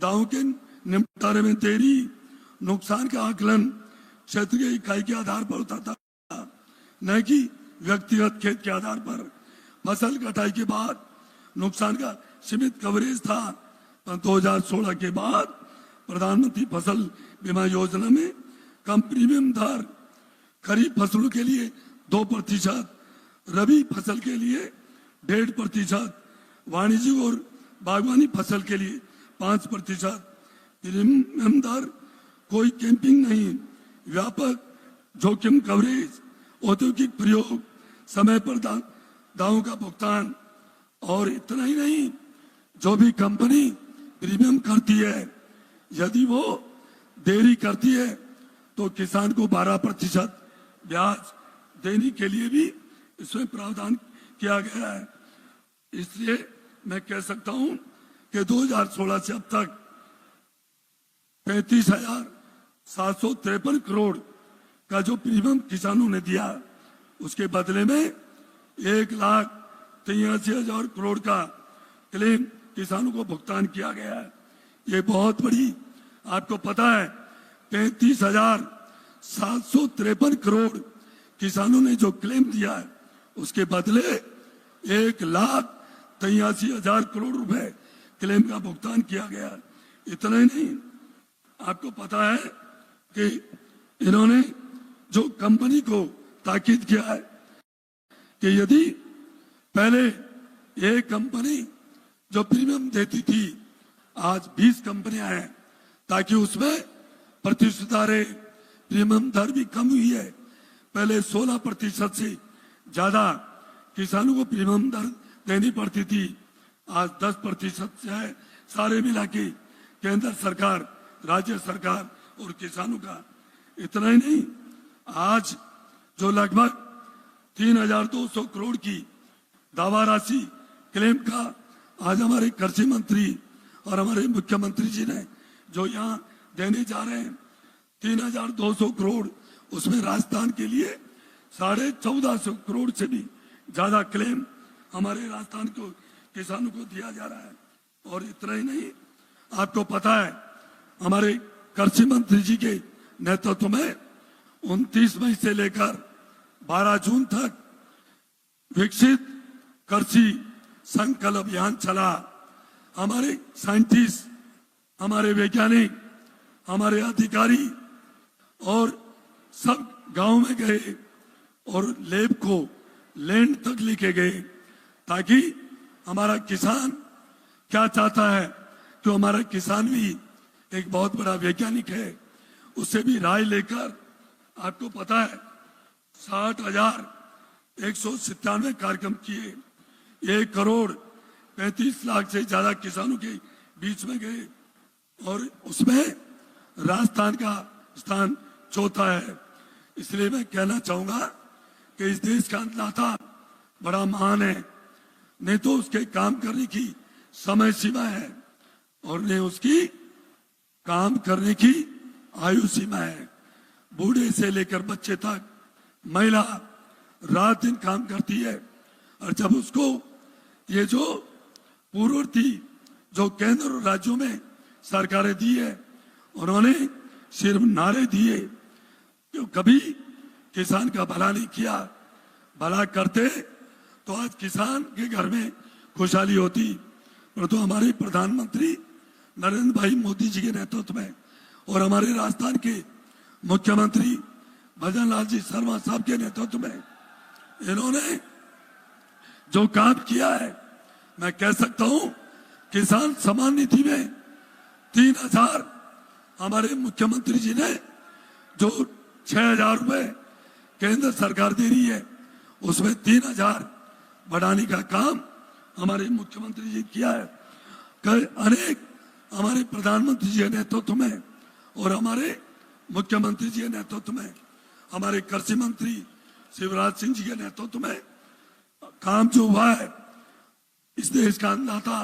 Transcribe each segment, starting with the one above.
दावों के निपटारे में देरी, नुकसान का आकलन क्षेत्र की इकाई के आधार पर होता था, न कि व्यक्तिगत खेत के आधार पर। फसल कटाई के बाद नुकसान का सीमित कवरेज था, पर 2016 के बाद प्रधानमंत्री फसल बीमा योजना में कम प्रीमियम दर, खरीफ फसलों के लिए 2%, रबी फसल के लिए 1.5%, वाणिज्यिक और बागवानी फसल के लिए 5%, प्रीमियम दर, कोई कैंपिंग नहीं, व्यापक जोखिम कवरेज, औद्योगिक प्रयोग, समय पर दावों का भुगतान। और इतना ही नहीं, जो भी कंपनी प्रीमियम करती है, यदि वो देरी करती है तो किसान को 12% ब्याज देने के लिए भी इसमें प्रावधान किया गया है। इसलिए मैं कह सकता हूं कि 2016 से अब तक 35,753 करोड़ का जो प्रीमियम किसानों ने दिया, उसके बदले में 1,83,000 करोड़ का क्लेम किसानों को भुगतान किया गया है। ये बहुत बड़ी, आपको पता है 35,753 करोड़ किसानों ने जो क्लेम दिया है, उसके बदले 1,83,000 करोड़ रुपए क्लेम का भुगतान किया गया। इतना ही नहीं, आपको पता है कि इन्होंने जो कंपनी को ताकीद किया है कि यदि पहले एक कंपनी जो प्रीमियम देती थी, आज 20 कंपनियां हैं, ताकि उसमें प्रतिस्पर्धा रहे। प्रीमियम दर भी कम हुई है, पहले 16% से ज्यादा किसानों को प्रीमियम दर देनी पड़ती थी, आज 10% से है। सारे मिला के केंद्र सरकार, राज्य सरकार और किसानों का। इतना ही नहीं, आज जो लगभग 3,200 करोड़ की दावा राशि क्लेम का आज हमारे कृषि मंत्री और हमारे मुख्यमंत्री जी ने जो यहाँ देने जा रहे हैं 3,200 करोड़, उसमें राजस्थान के लिए 1450 करोड़ से भी ज्यादा क्लेम हमारे राजस्थान को किसानों को दिया जा रहा है। और इतना ही नहीं, आपको पता है हमारे कृषि मंत्री जी के नेतृत्व में 29 मई से लेकर 12 जून तक विकसित कृषि संकल्प अभियान चला। हमारे साइंटिस्ट, हमारे वैज्ञानिक, हमारे अधिकारी और सब गांव में गए और लैब को लैंड तक लेके गए, ताकि हमारा किसान क्या चाहता है, तो हमारा किसान भी एक बहुत बड़ा वैज्ञानिक है, उससे भी राय लेकर, आपको पता है 60,197 कार्यक्रम किए, 1,35,00,000 से ज्यादा किसानों के बीच में गए, और उसमें राजस्थान का स्थान चौथा है। इसलिए मैं कहना चाहूंगा कि इस देश का अन्नदाता बड़ा महान है, नहीं तो उसके काम करने की समय सीमा है और नहीं उसकी काम करने की आयु सीमा है। बूढ़े से लेकर बच्चे तक महिला रात दिन काम करती है, और जब उसको ये जो पूर्ववर्ती जो केंद्र और राज्यों में सरकारें दी है, उन्होंने सिर्फ नारे दिए, क्यों कभी किसान का भला नहीं किया। भला करते तो आज किसान के घर में खुशहाली होती, परंतु हमारे प्रधानमंत्री नरेंद्र भाई मोदी जी के नेतृत्व में और हमारे राजस्थान के मुख्यमंत्री भजन लाल जी शर्मा साहब के नेतृत्व में इन्होंने जो काम किया है, मैं कह सकता हूं किसान सम्मान निधि में 3,000 हमारे मुख्यमंत्री जी ने जो 6,000 रुपए केंद्र सरकार दे रही है, उसमें 3,000 बढ़ाने का काम हमारे मुख्यमंत्री जी किया है। अनेक हमारे प्रधानमंत्री जी के नेतृत्व में और हमारे मुख्यमंत्री जी के नेतृत्व में, हमारे कृषि मंत्री शिवराज सिंह जी के नेतृत्व में काम जो हुआ है, इस देश का अन्नदाता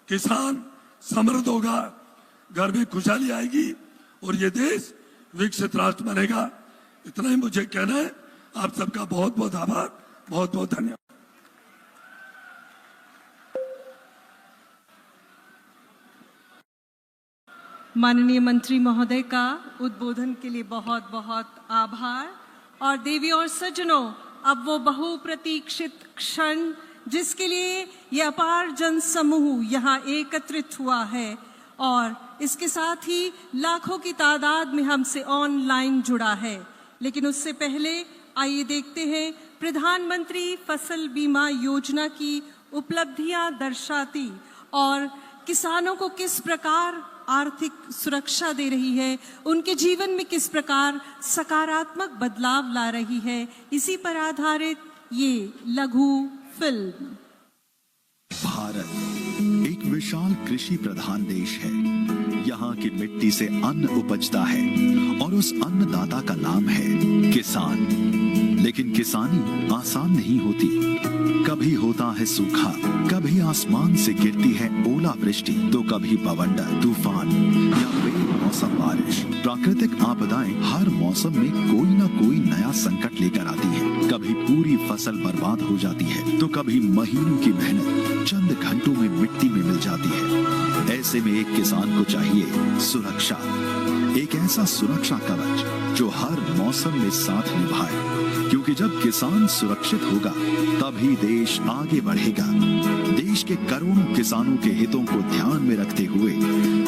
किसान समृद्ध होगा, घर में खुशहाली आएगी और ये देश विकसित राष्ट्र बनेगा। इतना ही मुझे कहना है। आप सबका बहुत बहुत आभार, बहुत बहुत धन्यवाद। माननीय मंत्री महोदय का उद्बोधन के लिए बहुत बहुत आभार। और देवी और सज्जनों, अब वो बहुप्रतीक्षित क्षण जिसके लिए ये अपार जन समूह यहाँ एकत्रित हुआ है और इसके साथ ही लाखों की तादाद में हमसे ऑनलाइन जुड़ा है, लेकिन उससे पहले आइए देखते हैं प्रधानमंत्री फसल बीमा योजना की उपलब्धियां दर्शाती और किसानों को किस प्रकार आर्थिक सुरक्षा दे रही है, उनके जीवन में किस प्रकार सकारात्मक बदलाव ला रही है, इसी पर आधारित ये लघु फिल्म। भारत एक विशाल कृषि प्रधान देश है। यहाँ की मिट्टी से अन्न उपजता है और उस अन्नदाता का नाम है किसान। लेकिन किसानी आसान नहीं होती। कभी होता है सूखा, कभी आसमान से गिरती है ओलावृष्टि, तो कभी बवंडर, तूफान या बेमौसम बारिश। प्राकृतिक आपदाएं हर मौसम में कोई न कोई नया संकट लेकर आती हैं। कभी पूरी फसल बर्बाद हो जाती है, तो कभी महीनों की मेहनत चंद घंटों में मिट्टी में मिल जाती है। ऐसे में एक किसान को चाहिए सुरक्षा, एक ऐसा सुरक्षा कवच जो हर मौसम में साथ निभाए, क्योंकि जब किसान सुरक्षित होगा तभी देश आगे बढ़ेगा। देश के करोड़ों किसानों के हितों को ध्यान में रखते हुए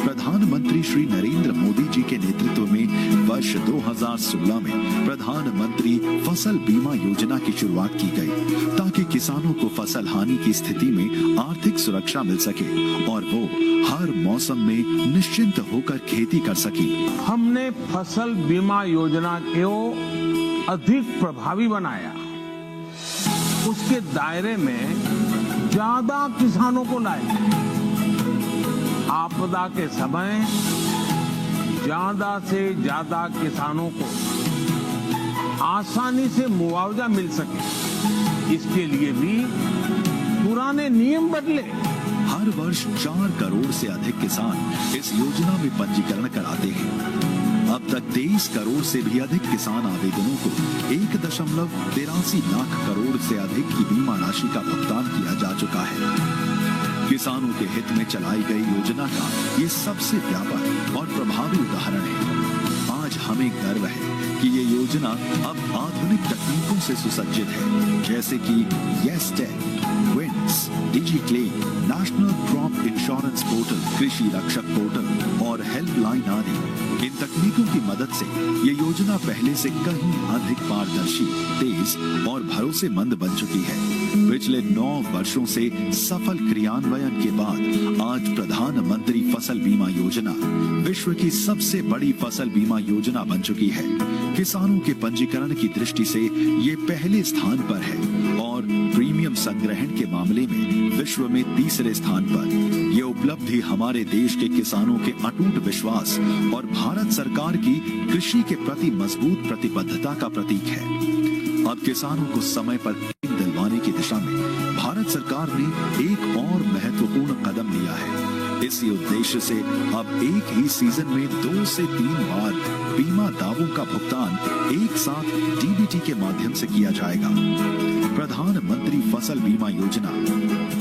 प्रधानमंत्री श्री नरेंद्र मोदी जी के नेतृत्व में वर्ष 2016 में प्रधानमंत्री फसल बीमा योजना की शुरुआत की गई, ताकि किसानों को फसल हानि की स्थिति में आर्थिक सुरक्षा मिल सके और वो हर मौसम में निश्चिंत होकर खेती कर सके। हमने फसल बीमा योजना को अधिक प्रभावी बनाया, उसके दायरे में ज्यादा किसानों को लाए। आपदा के समय ज्यादा से ज्यादा किसानों को आसानी से मुआवजा मिल सके, इसके लिए भी पुराने नियम बदले। हर वर्ष 4 करोड़ से अधिक किसान इस योजना में पंजीकरण कराते हैं। अब तक 23 करोड़ से भी अधिक किसान आवेदनों को 1.83 लाख करोड़ से अधिक की बीमा राशि का भुगतान किया जा चुका है। किसानों के हित में चलाई गई योजना का ये सबसे व्यापक और प्रभावी उदाहरण है। आज हमें गर्व है कि ये योजना अब आधुनिक तकनीकों से सुसज्जित है, जैसे कि Yes Tech, Winds, DigiClaim, national crop insurance portal, Krishi Rakshak portal और हेल्पलाइन आदि। इन तकनीकों की मदद से ये योजना पहले से कहीं अधिक पारदर्शी, तेज और भरोसेमंद बन चुकी है। पिछले 9 वर्षों से सफल क्रियान्वयन के बाद आज प्रधानमंत्री फसल बीमा योजना विश्व की सबसे बड़ी फसल बीमा योजना बन चुकी है। किसानों के पंजीकरण की दृष्टि से ये पहले स्थान पर है और प्रीमियम संग्रहण के मामले में विश्व में तीसरे स्थान पर। ये उपलब्धि हमारे देश के किसानों के अटूट विश्वास और भारत सरकार की कृषि के प्रति मजबूत प्रतिबद्धता का प्रतीक है। अब किसानों को समय पर क्लेम दिलवाने की दिशा में भारत सरकार ने एक और महत्वपूर्ण कदम लिया है। इसी उद्देश्य से अब एक ही सीजन में 2 से 3 बार बीमा दावों का भुगतान एक साथ डीबीटी के माध्यम से किया जाएगा। प्रधानमंत्री फसल बीमा योजना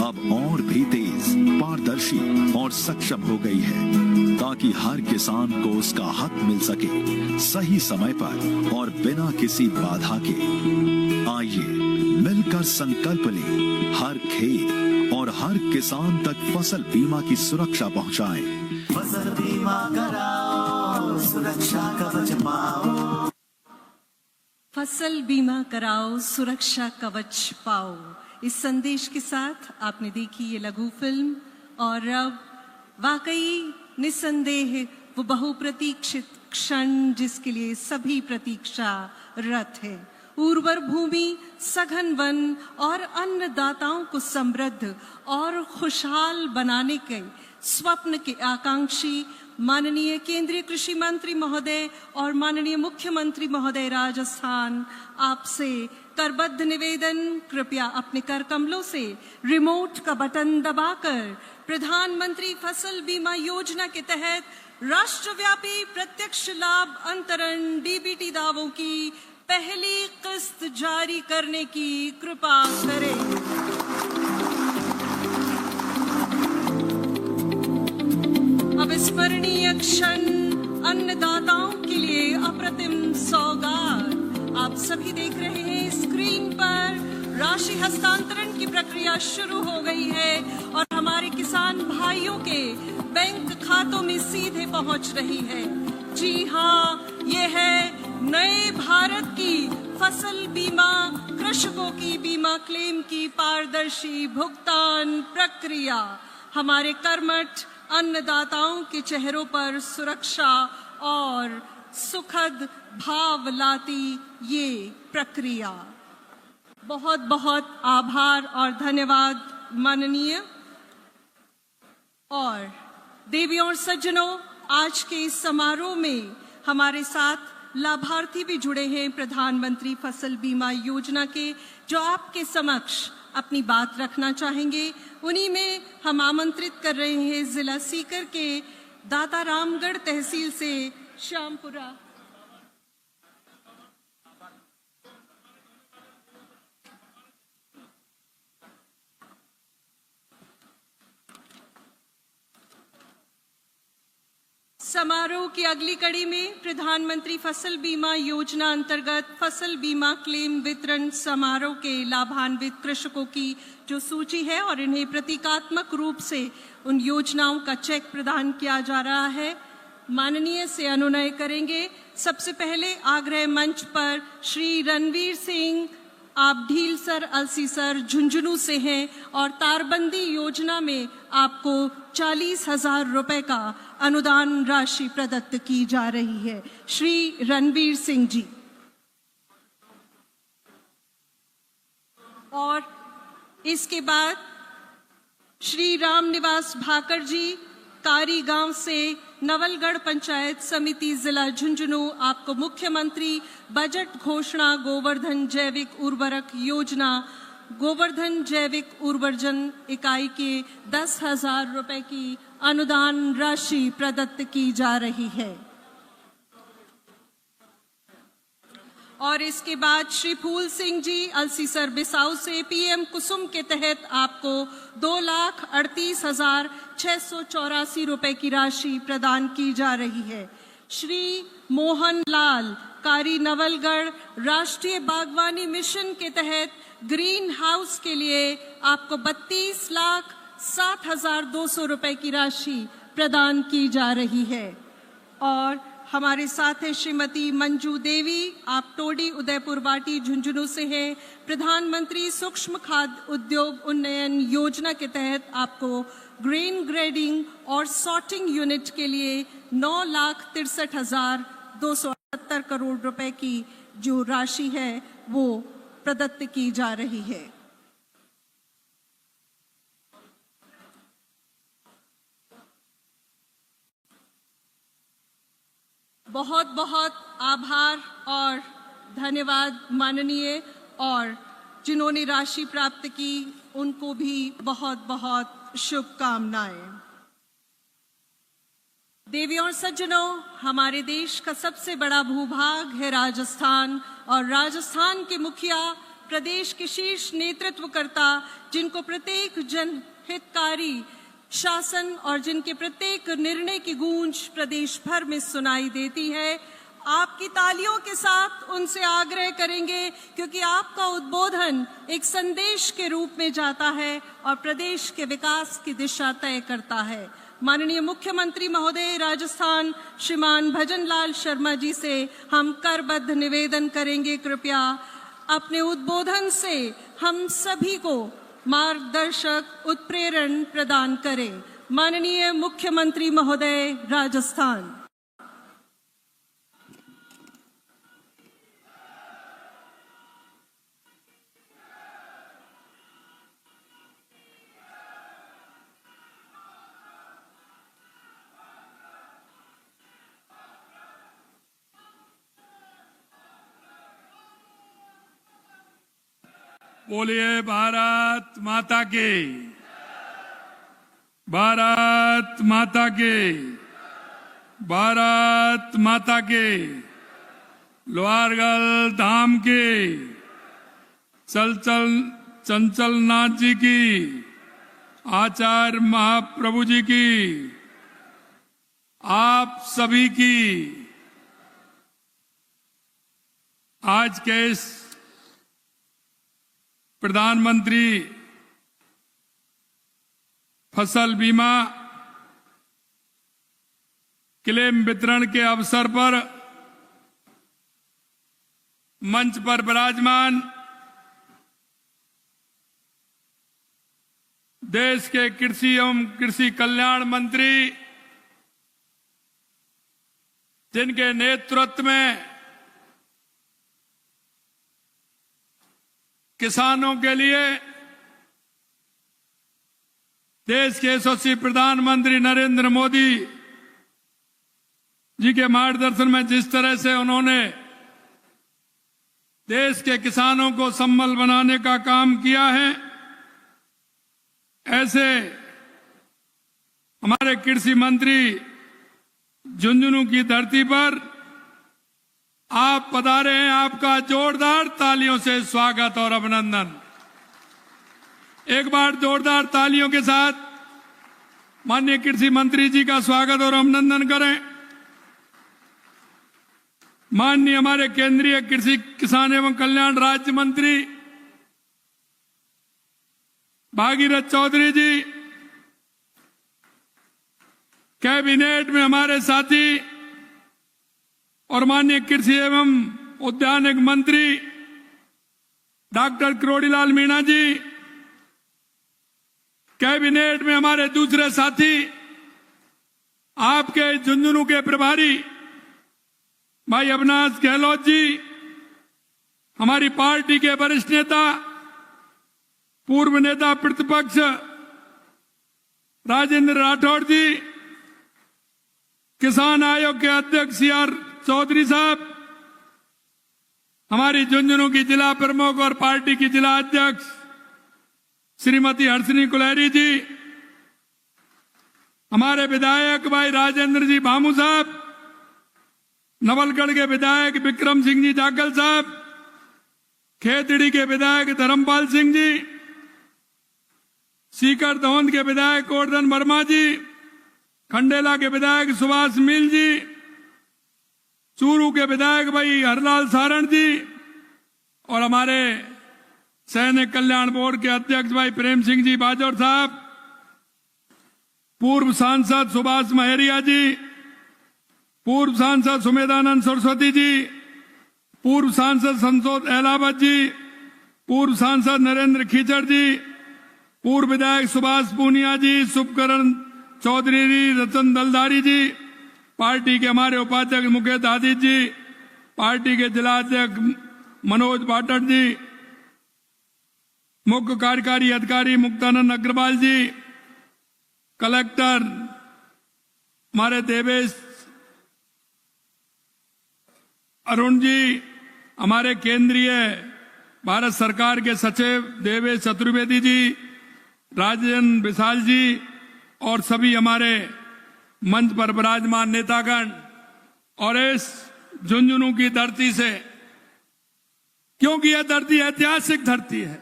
अब और भी तेज, पारदर्शी और सक्षम हो गई है, ताकि हर किसान को उसका हक मिल सके, सही समय पर और बिना किसी बाधा के। आइए मिलकर संकल्प लें, हर खेत और हर किसान तक फसल बीमा की सुरक्षा पहुंचाएं। फसल बीमा कराओ, सुरक्षा कवच पाओ। फसल बीमा कराओ, सुरक्षा कवच पाओ। इस संदेश के साथ आपने देखी ये लघु फिल्म और अब वाकई निस्संदेह वो बहुप्रतीक्षित क्षण जिसके लिए सभी प्रतीक्षारत है। उर्वर भूमि, सघन वन और अन्नदाताओं को समृद्ध और खुशहाल बनाने के स्वप्न के आकांक्षी माननीय केंद्रीय कृषि मंत्री महोदय और माननीय मुख्यमंत्री महोदय राजस्थान, आपसे करबद्ध निवेदन, कृपया अपने कर कमलों से रिमोट का बटन दबाकर प्रधानमंत्री फसल बीमा योजना के तहत राष्ट्रव्यापी प्रत्यक्ष लाभ अंतरण डीबीटी दावों की पहली किस्त जारी करने की कृपा करें। अब अविस्मरणीय क्षण, अन्नदाताओं के लिए अप्रतिम सौगात। आप सभी देख रहे हैं स्क्रीन पर राशि हस्तांतरण की प्रक्रिया शुरू हो गई है और हमारे किसान भाइयों के बैंक खातों में सीधे पहुंच रही है। जी हाँ, ये है नए भारत की फसल बीमा, कृषकों की बीमा क्लेम की पारदर्शी भुगतान प्रक्रिया। हमारे कर्मठ अन्नदाताओं के चेहरों पर सुरक्षा और सुखद भाव लाती ये प्रक्रिया। बहुत बहुत आभार और धन्यवाद माननीय। और देवियों और सज्जनों, आज के इस समारोह में हमारे साथ लाभार्थी भी जुड़े हैं प्रधानमंत्री फसल बीमा योजना के, जो आपके समक्ष अपनी बात रखना चाहेंगे। उन्हीं में हम आमंत्रित कर रहे हैं जिला सीकर के दाता रामगढ़ तहसील से श्यामपुरा। समारोह की अगली कड़ी में प्रधानमंत्री फसल बीमा योजना अंतर्गत फसल बीमा क्लेम वितरण समारोह के लाभान्वित कृषकों की जो सूची है और इन्हें प्रतीकात्मक रूप से उन योजनाओं का चेक प्रदान किया जा रहा है। माननीय से अनुनय करेंगे। सबसे पहले आग्रह मंच पर श्री रणवीर सिंह, आप ढीलसर अलसीसर झुंझुनू से हैं और तारबंदी योजना में आपको 40,000 रुपए का अनुदान राशि प्रदत्त की जा रही है। श्री रणवीर सिंह जी। और इसके बाद श्री रामनिवास भाकर जी, कारी गांव से नवलगढ़ पंचायत समिति जिला झुंझुनू, आपको मुख्यमंत्री बजट घोषणा गोवर्धन जैविक उर्वरक योजना गोवर्धन जैविक उर्वरजन इकाई के 10,000 रुपए की अनुदान राशि प्रदत्त की जा रही है। और इसके बाद श्री फूल सिंह जी अलसीसर बिसाऊ से पीएम कुसुम के तहत आपको 2,38,684 रुपए की राशि प्रदान की जा रही है। श्री मोहन लाल, कारी नवलगढ़, राष्ट्रीय बागवानी मिशन के तहत ग्रीन हाउस के लिए आपको 32,07,200 रुपए की राशि प्रदान की जा रही है। और हमारे साथ हैं श्रीमती मंजू देवी, आप टोडी उदयपुर बाटी झुंझुनू से हैं। प्रधानमंत्री सूक्ष्म खाद्य उद्योग उन्नयन योजना के तहत आपको ग्रेन ग्रेडिंग और सॉर्टिंग यूनिट के लिए 9,63,278 करोड़ रुपए की जो राशि है वो प्रदत्त की जा रही है। बहुत बहुत आभार और धन्यवाद माननीय। और जिन्होंने राशि प्राप्त की उनको भी बहुत बहुत शुभकामनाएं। देवियों और सज्जनों, हमारे देश का सबसे बड़ा भूभाग है राजस्थान और राजस्थान के मुखिया, प्रदेश के शीर्ष नेतृत्वकर्ता, जिनको प्रत्येक जनहितकारी शासन और जिनके प्रत्येक निर्णय की गूंज प्रदेश भर में सुनाई देती है, आपकी तालियों के साथ उनसे आग्रह करेंगे क्योंकि आपका उद्बोधन एक संदेश के रूप में जाता है और प्रदेश के विकास की दिशा तय करता है। माननीय मुख्यमंत्री महोदय राजस्थान श्रीमान भजन लाल शर्मा जी से हम करबद्ध निवेदन करेंगे, कृपया अपने उद्बोधन से हम सभी को मार्गदर्शक उत्प्रेरण प्रदान करें। माननीय मुख्यमंत्री महोदय राजस्थान। बोलिए भारत माता की, भारत माता की, भारत माता की। लोहारगढ़ धाम की चंचल नाथ जी की, आचार्य महाप्रभु जी की, आप सभी की आज के इस प्रधानमंत्री फसल बीमा क्लेम वितरण के अवसर पर मंच पर विराजमान देश के कृषि एवं कृषि कल्याण मंत्री, जिनके नेतृत्व में किसानों के लिए देश के यशस्वी प्रधानमंत्री नरेंद्र मोदी जी के मार्गदर्शन में जिस तरह से उन्होंने देश के किसानों को संबल बनाने का काम किया है, ऐसे हमारे कृषि मंत्री झुंझुनू की धरती पर आप पधारे हैं। आपका जोरदार तालियों से स्वागत और अभिनंदन। एक बार जोरदार तालियों के साथ माननीय कृषि मंत्री जी का स्वागत और अभिनंदन करें। माननीय हमारे केंद्रीय कृषि किसान एवं कल्याण राज्य मंत्री भागीरथ चौधरी जी, कैबिनेट में हमारे साथी और माननीय कृषि एवं उद्यानिक मंत्री डॉक्टर किरोड़ीलाल मीणा जी, कैबिनेट में हमारे दूसरे साथी, आपके झुंझुनू के प्रभारी भाई अविनाश गहलोत जी, हमारी पार्टी के वरिष्ठ नेता पूर्व नेता प्रतिपक्ष राजेंद्र राठौड़ जी, किसान आयोग के अध्यक्ष सीआर चौधरी साहब, हमारी झुंझुनू की जिला प्रमुख और पार्टी की जिला अध्यक्ष श्रीमती हर्षिनी कुलहरी जी, हमारे विधायक भाई राजेंद्र जी भामू साहब, नवलगढ़ के विधायक विक्रम सिंह जी जाखल साहब, खेतड़ी के विधायक धर्मपाल सिंह जी, सीकर दहोंद के विधायक गोवर्धन वर्मा जी, खंडेला के विधायक सुभाष मील जी, चूरू के विधायक भाई हरलाल सारण जी और हमारे सैनिक कल्याण बोर्ड के अध्यक्ष भाई प्रेम सिंह जी बाजौर साहब, पूर्व सांसद सुभाष महरिया जी, पूर्व सांसद सुमेधानंद सरस्वती जी, पूर्व सांसद संतोष अहलावत जी, पूर्व सांसद नरेंद्र खीचड़ जी, पूर्व विधायक सुभाष पूनिया जी, शुभकरण चौधरी जी, रतन दलदारी जी, पार्टी के हमारे उपाध्यक्ष मुकेश आदित्य जी, पार्टी के जिला अध्यक्ष मनोज पाठक जी, मुख्य कार्यकारी अधिकारी मुक्तानंद अग्रवाल जी, कलेक्टर हमारे देवेश अरुण जी, हमारे केंद्रीय भारत सरकार के सचिव देवेश चतुर्वेदी जी, राजेंद्र विशाल जी और सभी हमारे मंच पर विराजमान नेतागण और इस झुंझुनू की धरती से, क्योंकि यह धरती ऐतिहासिक धरती है,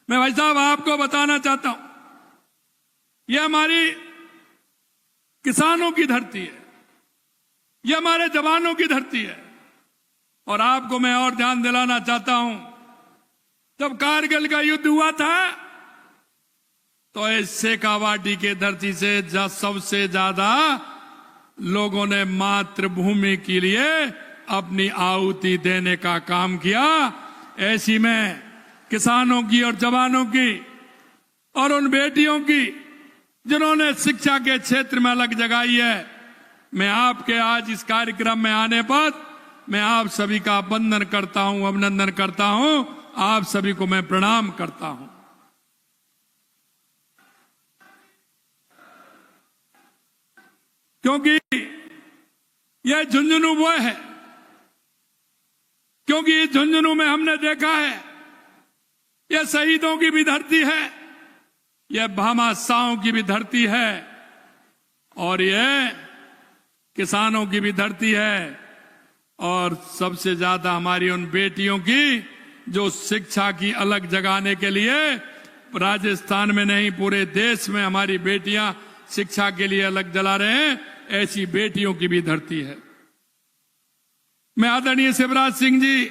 मैं भाई साहब आपको बताना चाहता हूं, यह हमारी किसानों की धरती है, यह हमारे जवानों की धरती है। और आपको मैं और ध्यान दिलाना चाहता हूं, जब कारगिल का युद्ध हुआ था तो इस शेखावाटी के धरती से सबसे ज्यादा लोगों ने मातृभूमि के लिए अपनी आहुति देने का काम किया। ऐसी में किसानों की और जवानों की और उन बेटियों की जिन्होंने शिक्षा के क्षेत्र में अलग जगाई है, मैं आपके आज इस कार्यक्रम में आने पर मैं आप सभी का वंदन करता हूं, अभिनंदन करता हूं, आप सभी को मैं प्रणाम करता हूं। क्योंकि यह झुंझुनू वो है, क्योंकि इस झुंझुनू में हमने देखा है यह शहीदों की भी धरती है, यह भामाशाहों की भी धरती है और यह किसानों की भी धरती है और सबसे ज्यादा हमारी उन बेटियों की जो शिक्षा की अलग जगाने के लिए राजस्थान में नहीं पूरे देश में हमारी बेटियां शिक्षा के लिए अलग जला रहे हैं। ऐसी बेटियों की भी धरती है। मैं आदरणीय शिवराज सिंह जी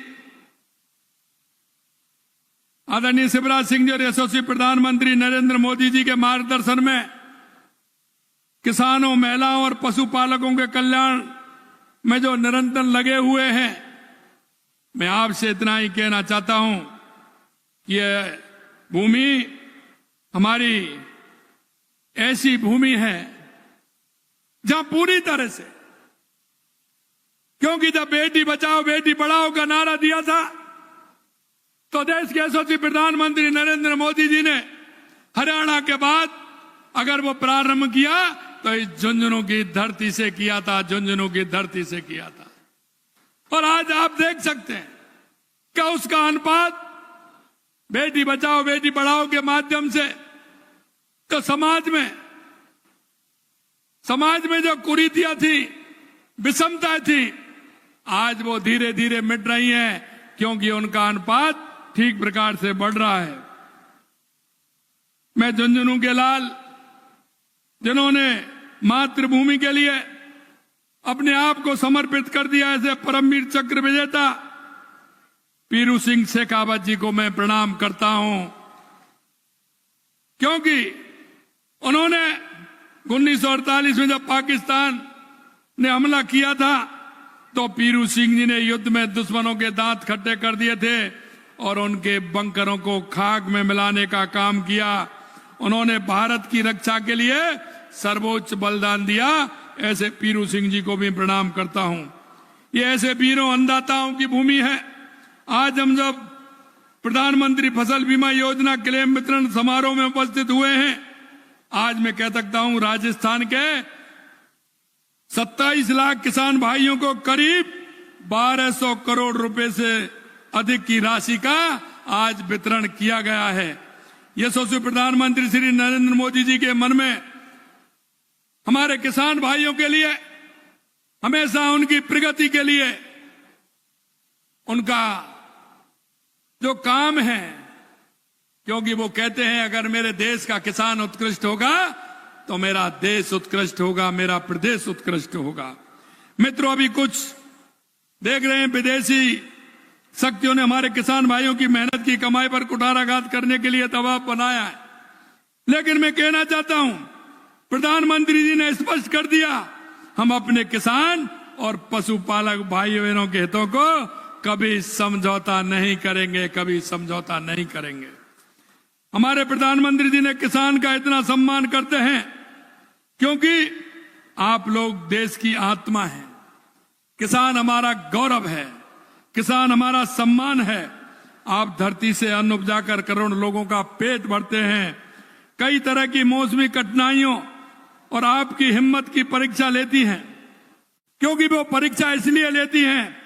और यशस्वी प्रधानमंत्री नरेंद्र मोदी जी के मार्गदर्शन में किसानों, महिलाओं और पशुपालकों के कल्याण में जो निरंतर लगे हुए हैं, मैं आपसे इतना ही कहना चाहता हूं कि यह भूमि हमारी ऐसी भूमि है जहां पूरी तरह से, क्योंकि जब बेटी बचाओ बेटी पढ़ाओ का नारा दिया था तो देश के यशस्वी प्रधानमंत्री नरेंद्र मोदी जी ने हरियाणा के बाद अगर वो प्रारंभ किया तो इस झुंझुनू की धरती से किया था, झुंझुनू की धरती से किया था। और आज आप देख सकते हैं कि उसका अनुपात बेटी बचाओ बेटी पढ़ाओ के माध्यम से तो समाज में जो कुरीतियां थी, विषमताएं थी, आज वो धीरे धीरे मिट रही हैं, क्योंकि उनका अनुपात ठीक प्रकार से बढ़ रहा है। मैं झुंझुनू के लाल, जिन्होंने मातृभूमि के लिए अपने आप को समर्पित कर दिया, ऐसे परमवीर चक्र विजेता पीरू सिंह शेखावत जी को मैं प्रणाम करता हूं, क्योंकि उन्होंने 1948 में जब पाकिस्तान ने हमला किया था तो पीरू सिंह जी ने युद्ध में दुश्मनों के दांत खट्टे कर दिए थे और उनके बंकरों को खाक में मिलाने का काम किया। उन्होंने भारत की रक्षा के लिए सर्वोच्च बलिदान दिया। ऐसे पीरू सिंह जी को भी प्रणाम करता हूं। ये ऐसे वीरों अन्नदाताओं की भूमि है। आज हम जब प्रधानमंत्री फसल बीमा योजना क्लेम वितरण समारोह में उपस्थित हुए हैं, आज मैं कह सकता हूं राजस्थान के 27 लाख किसान भाइयों को करीब 1200 करोड़ रुपए से अधिक की राशि का आज वितरण किया गया है। यशस्वी प्रधानमंत्री श्री नरेंद्र मोदी जी के मन में हमारे किसान भाइयों के लिए हमेशा उनकी प्रगति के लिए उनका जो काम है, क्योंकि वो कहते हैं अगर मेरे देश का किसान उत्कृष्ट होगा तो मेरा देश उत्कृष्ट होगा, मेरा प्रदेश उत्कृष्ट होगा। मित्रों, अभी कुछ देख रहे हैं विदेशी शक्तियों ने हमारे किसान भाइयों की मेहनत की कमाई पर कुठाराघात करने के लिए दबाव बनाया है, लेकिन मैं कहना चाहता हूं प्रधानमंत्री जी ने स्पष्ट कर दिया, हम अपने किसान और पशुपालक भाई बहनों के हितों को कभी समझौता नहीं करेंगे, कभी समझौता नहीं करेंगे। हमारे प्रधानमंत्री जी ने किसान का इतना सम्मान करते हैं क्योंकि आप लोग देश की आत्मा हैं। किसान हमारा गौरव है, किसान हमारा सम्मान है। आप धरती से अन्न उपजाकर करोड़ों लोगों का पेट भरते हैं। कई तरह की मौसमी कठिनाइयों और आपकी हिम्मत की परीक्षा लेती हैं, क्योंकि वो परीक्षा इसलिए लेती हैं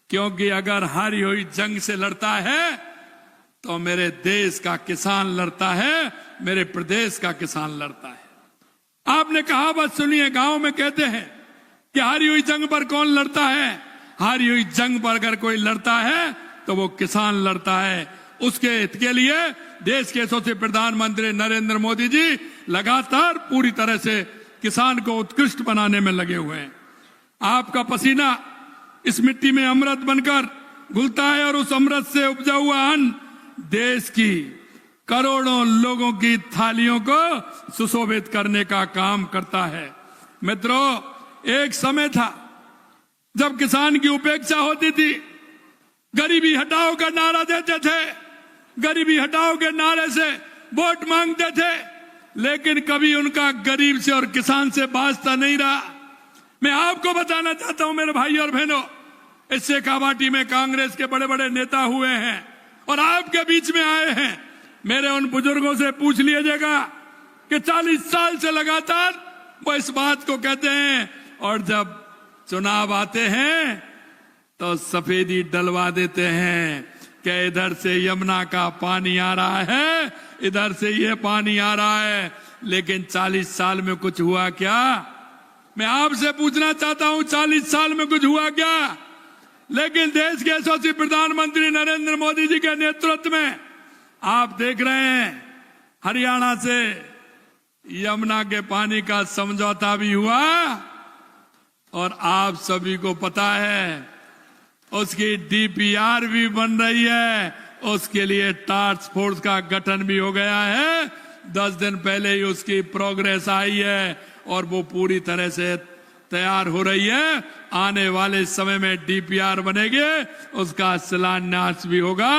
क्योंकि अगर हारी हुई जंग से लड़ता है तो मेरे देश का किसान लड़ता है, मेरे प्रदेश का किसान लड़ता है। आपने कहावत सुनी है, गांव में कहते हैं कि हारी हुई जंग पर कौन लड़ता है? हारी हुई जंग पर अगर कोई लड़ता है तो वो किसान लड़ता है। उसके हित के लिए देश के यशस्वी प्रधानमंत्री नरेंद्र मोदी जी लगातार पूरी तरह से किसान को उत्कृष्ट बनाने में लगे हुए हैं। आपका पसीना इस मिट्टी में अमृत बनकर घुलता है और उस अमृत से उपजा हुआ अन्न देश की करोड़ों लोगों की थालियों को सुशोभित करने का काम करता है। मित्रों, एक समय था जब किसान की उपेक्षा होती थी, गरीबी हटाओ का नारा देते थे, गरीबी हटाओ के नारे से वोट मांगते थे, लेकिन कभी उनका गरीब से और किसान से वास्ता नहीं रहा। मैं आपको बताना चाहता हूं मेरे भाई और बहनों, इस शेखावाटी में कांग्रेस के बड़े बड़े नेता हुए हैं और आपके बीच में आए हैं। मेरे उन बुजुर्गों से पूछ लीजिएगा कि 40 साल से लगातार वो इस बात को कहते हैं और जब चुनाव आते हैं तो सफेदी डलवा देते हैं कि इधर से यमुना का पानी आ रहा है, इधर से ये पानी आ रहा है। लेकिन 40 साल में कुछ हुआ क्या? मैं आपसे पूछना चाहता हूं, 40 साल में कुछ हुआ क्या? लेकिन देश के यशस्वी प्रधानमंत्री नरेंद्र मोदी जी के नेतृत्व में आप देख रहे हैं हरियाणा से यमुना के पानी का समझौता भी हुआ और आप सभी को पता है उसकी डीपीआर भी बन रही है, उसके लिए टास्क फोर्स का गठन भी हो गया है। 10 दिन पहले ही उसकी प्रोग्रेस आई है और वो पूरी तरह से तैयार हो रही है। आने वाले समय में डीपीआर बनेगी, उसका शिलान्यास भी होगा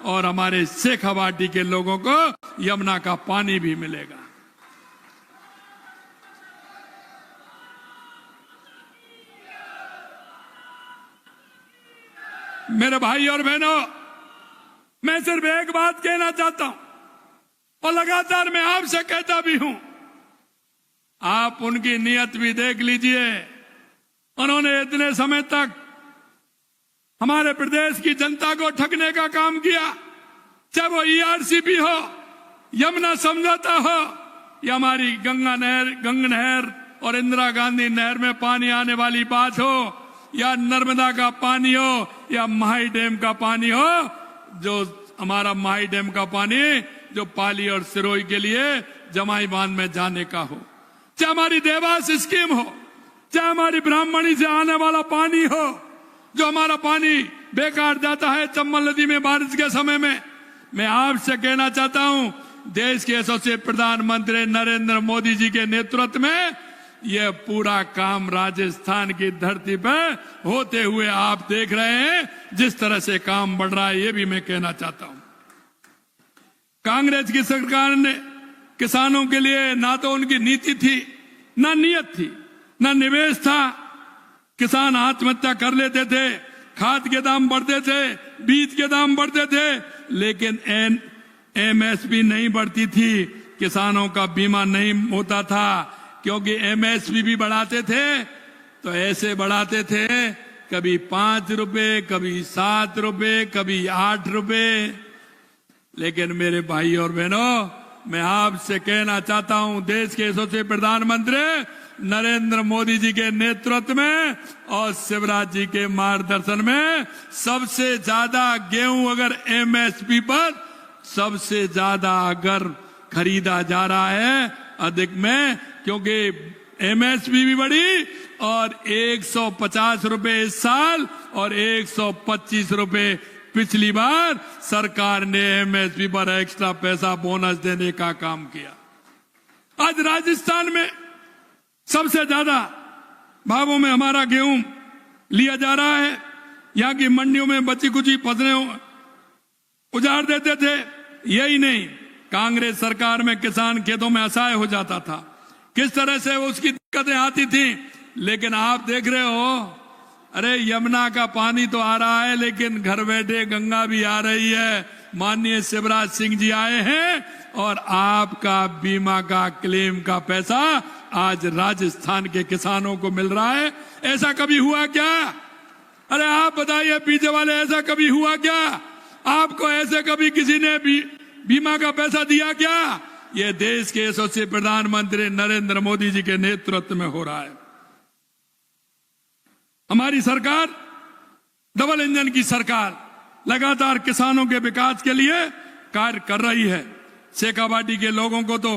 और हमारे शेखावाटी के लोगों को यमुना का पानी भी मिलेगा। मेरे भाई और बहनों, मैं सिर्फ एक बात कहना चाहता हूं और लगातार मैं आपसे कहता भी हूं, आप उनकी नीयत भी देख लीजिए। उन्होंने इतने समय तक हमारे प्रदेश की जनता को ठगने का काम किया, चाहे वो ईआरसीपी हो, यमुना समझौता हो, या हमारी गंगा नहर और इंदिरा गांधी नहर में पानी आने वाली बात हो, या नर्मदा का पानी हो, या माही डैम का पानी हो, जो हमारा माही डैम का पानी जो पाली और सिरोही के लिए जमाई बांध में जाने का हो, चाहे हमारी देवास स्कीम हो, चाहे हमारी ब्राह्मणी से आने वाला पानी हो, जो हमारा पानी बेकार जाता है चंबल नदी में बारिश के समय में। मैं आपसे कहना चाहता हूं, देश के यशस्वी प्रधानमंत्री नरेंद्र मोदी जी के नेतृत्व में यह पूरा काम राजस्थान की धरती पर होते हुए आप देख रहे हैं। जिस तरह से काम बढ़ रहा है, यह भी मैं कहना चाहता हूं। कांग्रेस की सरकार ने किसानों के लिए ना तो उनकी नीति थी, ना नियत थी, ना निवेश था। किसान आत्महत्या कर लेते थे, खाद के दाम बढ़ते थे, बीज के दाम बढ़ते थे, लेकिन एमएसपी नहीं बढ़ती थी, किसानों का बीमा नहीं होता था। क्योंकि एमएसपी भी बढ़ाते थे तो ऐसे बढ़ाते थे, कभी 5 रुपए, कभी 7 रुपए, कभी 8 रुपए। लेकिन मेरे भाई और बहनों, मैं आपसे कहना चाहता हूं, देश के यशस्वी प्रधानमंत्री नरेंद्र मोदी जी के नेतृत्व में और शिवराज जी के मार्गदर्शन में सबसे ज्यादा गेहूं अगर एमएसपी पर सबसे ज्यादा अगर खरीदा जा रहा है अधिक में, क्योंकि एमएसपी भी बढ़ी और 150 रुपए इस साल और 125 रुपए पिछली बार सरकार ने एमएसपी पर एक्स्ट्रा पैसा बोनस देने का काम किया। आज राजस्थान में सबसे ज्यादा भावों में हमारा गेहूं लिया जा रहा है। यहां की मंडियों में बची कुची फसलें उजाड़ देते थे। यही नहीं, कांग्रेस सरकार में किसान खेतों में असहाय हो जाता था, किस तरह से उसकी दिक्कतें आती थी। लेकिन आप देख रहे हो, अरे यमुना का पानी तो आ रहा है, लेकिन घर बैठे गंगा भी आ रही है। माननीय शिवराज सिंह जी आए हैं और आपका बीमा का क्लेम का पैसा आज राजस्थान के किसानों को मिल रहा है। ऐसा कभी हुआ क्या? अरे आप बताइए पीछे वाले, ऐसा कभी हुआ क्या? आपको ऐसे कभी किसी ने बीमा का पैसा दिया क्या? यह देश के यशस्वी प्रधानमंत्री नरेंद्र मोदी जी के नेतृत्व में हो रहा है। हमारी सरकार डबल इंजन की सरकार लगातार किसानों के विकास के लिए कार्य कर रही है। शेखावाटी के लोगों को तो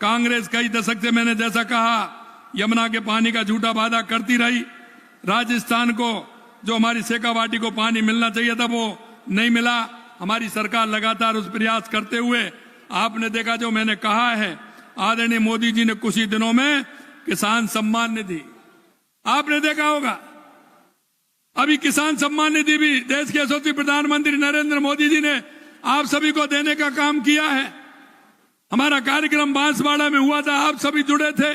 कांग्रेस कई दशक से, मैंने जैसा कहा, यमुना के पानी का झूठा वादा करती रही। राजस्थान को जो हमारी शेखावाटी को पानी मिलना चाहिए था वो नहीं मिला। हमारी सरकार लगातार उस प्रयास करते हुए, आपने देखा जो मैंने कहा है, आदरणीय मोदी जी ने कुछ ही दिनों में किसान सम्मान निधि, आपने देखा होगा, अभी किसान सम्मान निधि भी देश के यशस्वी प्रधानमंत्री नरेंद्र मोदी जी ने आप सभी को देने का काम किया है। हमारा कार्यक्रम बांसवाड़ा में हुआ था, आप सभी जुड़े थे।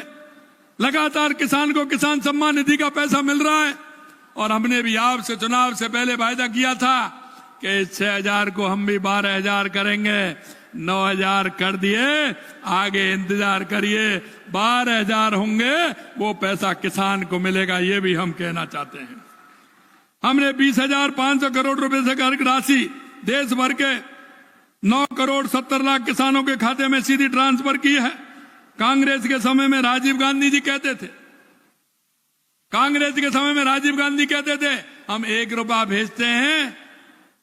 लगातार किसान को किसान सम्मान निधि का पैसा मिल रहा है और हमने भी आपसे चुनाव से पहले वायदा किया था कि 6,000 को हम भी 12,000 करेंगे। 9,000 कर दिए, आगे इंतजार करिए, 12,000 होंगे, वो पैसा किसान को मिलेगा, ये भी हम कहना चाहते हैं। हमने 20,500 करोड़ रुपए से राशि देश भर के 9 करोड़ 70 लाख किसानों के खाते में सीधी ट्रांसफर की है। कांग्रेस के समय में राजीव गांधी जी कहते थे, कांग्रेस के समय में राजीव गांधी कहते थे, हम 1 रुपया भेजते हैं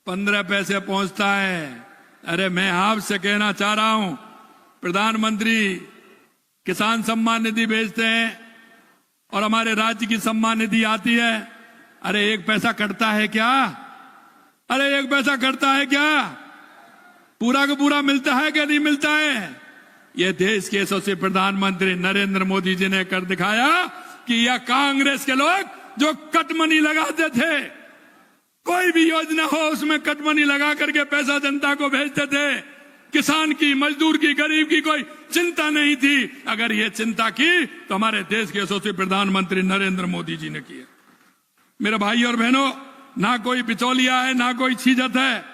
15 पैसे पहुंचता है। अरे मैं आपसे कहना चाह रहा हूं, प्रधानमंत्री किसान सम्मान निधि भेजते हैं और हमारे राज्य की सम्मान निधि आती है, अरे एक पैसा कटता है क्या? अरे एक पैसा कटता है क्या? पूरा का पूरा मिलता है कि नहीं मिलता है? ये देश के यशस्वी प्रधानमंत्री नरेंद्र मोदी जी ने कर दिखाया कि यह कांग्रेस के लोग जो कटमनी लगाते थे, कोई भी योजना हो उसमें कटमनी लगा करके पैसा जनता को भेजते थे। किसान की, मजदूर की, गरीब की कोई चिंता नहीं थी। अगर ये चिंता की तो हमारे देश के यशस्वी प्रधानमंत्री नरेंद्र मोदी जी ने की है। मेरे भाई और बहनों, ना कोई बिचौलिया है, ना कोई छीजत है,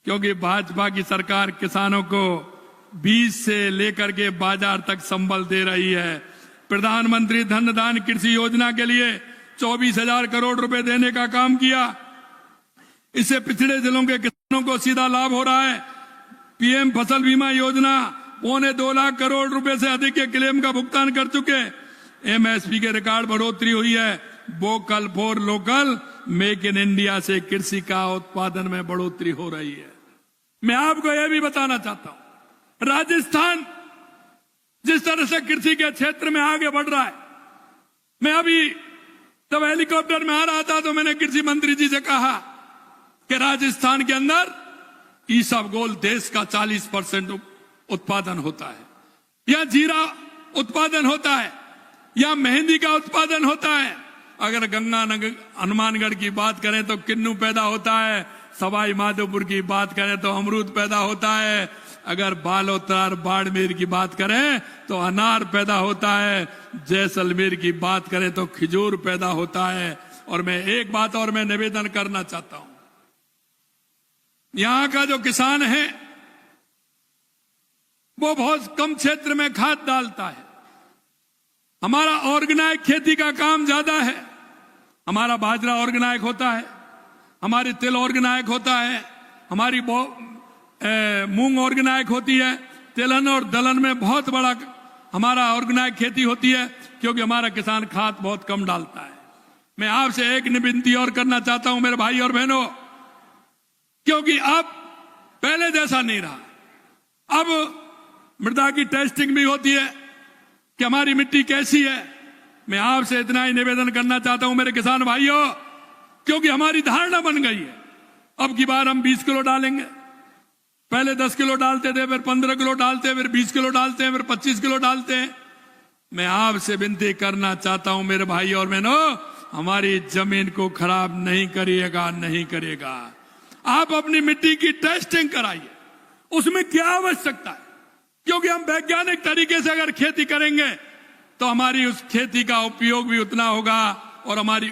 क्योंकि भाजपा की सरकार किसानों को बीज से लेकर के बाजार तक संबल दे रही है। प्रधानमंत्री धन दान कृषि योजना के लिए 24,000 करोड़ रुपए देने का काम किया। इससे पिछड़े जिलों के किसानों को सीधा लाभ हो रहा है। पीएम फसल बीमा योजना 2.25 लाख करोड़ रुपए से अधिक के क्लेम का भुगतान कर चुके। एमएसपी के रिकॉर्ड बढ़ोतरी हुई है। Vocal for local, make in India से कृषि का उत्पादन में बढ़ोतरी हो रही है। मैं आपको यह भी बताना चाहता हूं, राजस्थान जिस तरह से कृषि के क्षेत्र में आगे बढ़ रहा है, मैं अभी जब हेलीकॉप्टर में आ रहा था तो मैंने कृषि मंत्री जी से कहा कि राजस्थान के अंदर ईसबगोल देश का 40% उत्पादन होता है, या जीरा उत्पादन होता है, या मेहंदी का उत्पादन होता है। अगर गंगानगर हनुमानगढ़ की बात करें तो किन्नू पैदा होता है, सवाई माधोपुर की बात करें तो अमरूद पैदा होता है, अगर बालोतर बाड़मेर की बात करें तो अनार पैदा होता है, जैसलमेर की बात करें तो खजूर पैदा होता है। और मैं एक बात और मैं निवेदन करना चाहता हूं, यहां का जो किसान है वो बहुत कम क्षेत्र में खाद डालता है। हमारा ऑर्गेनाइज खेती का काम ज्यादा है। हमारा बाजरा ऑर्गेनाइज होता है, हमारी तिल ऑर्गेनाइज होता है, हमारी मूंग ऑर्गेनाइज होती है। तिलहन और दलहन में बहुत बड़ा हमारा ऑर्गेनाइज खेती होती है, क्योंकि हमारा किसान खाद बहुत कम डालता है। मैं आपसे एक विनती और करना चाहता हूं मेरे भाई और बहनों, क्योंकि अब पहले जैसा नहीं रहा। अब मृदा की टेस्टिंग भी होती है कि हमारी मिट्टी कैसी है। मैं आपसे इतना ही निवेदन करना चाहता हूं मेरे किसान भाइयों, क्योंकि हमारी धारणा बन गई है अब की बार हम 20 किलो डालेंगे। पहले 10 किलो डालते थे, फिर 15 किलो डालते हैं, फिर 20 किलो डालते हैं, फिर 25 किलो डालते हैं। मैं आपसे विनती करना चाहता हूं मेरे भाई और बहनों, हमारी जमीन को खराब नहीं करिएगा, नहीं करिएगा। आप अपनी मिट्टी की टेस्टिंग कराइए, उसमें क्या आवश्यकता है, क्योंकि हम वैज्ञानिक तरीके से अगर खेती करेंगे तो हमारी उस खेती का उपयोग भी उतना होगा और हमारी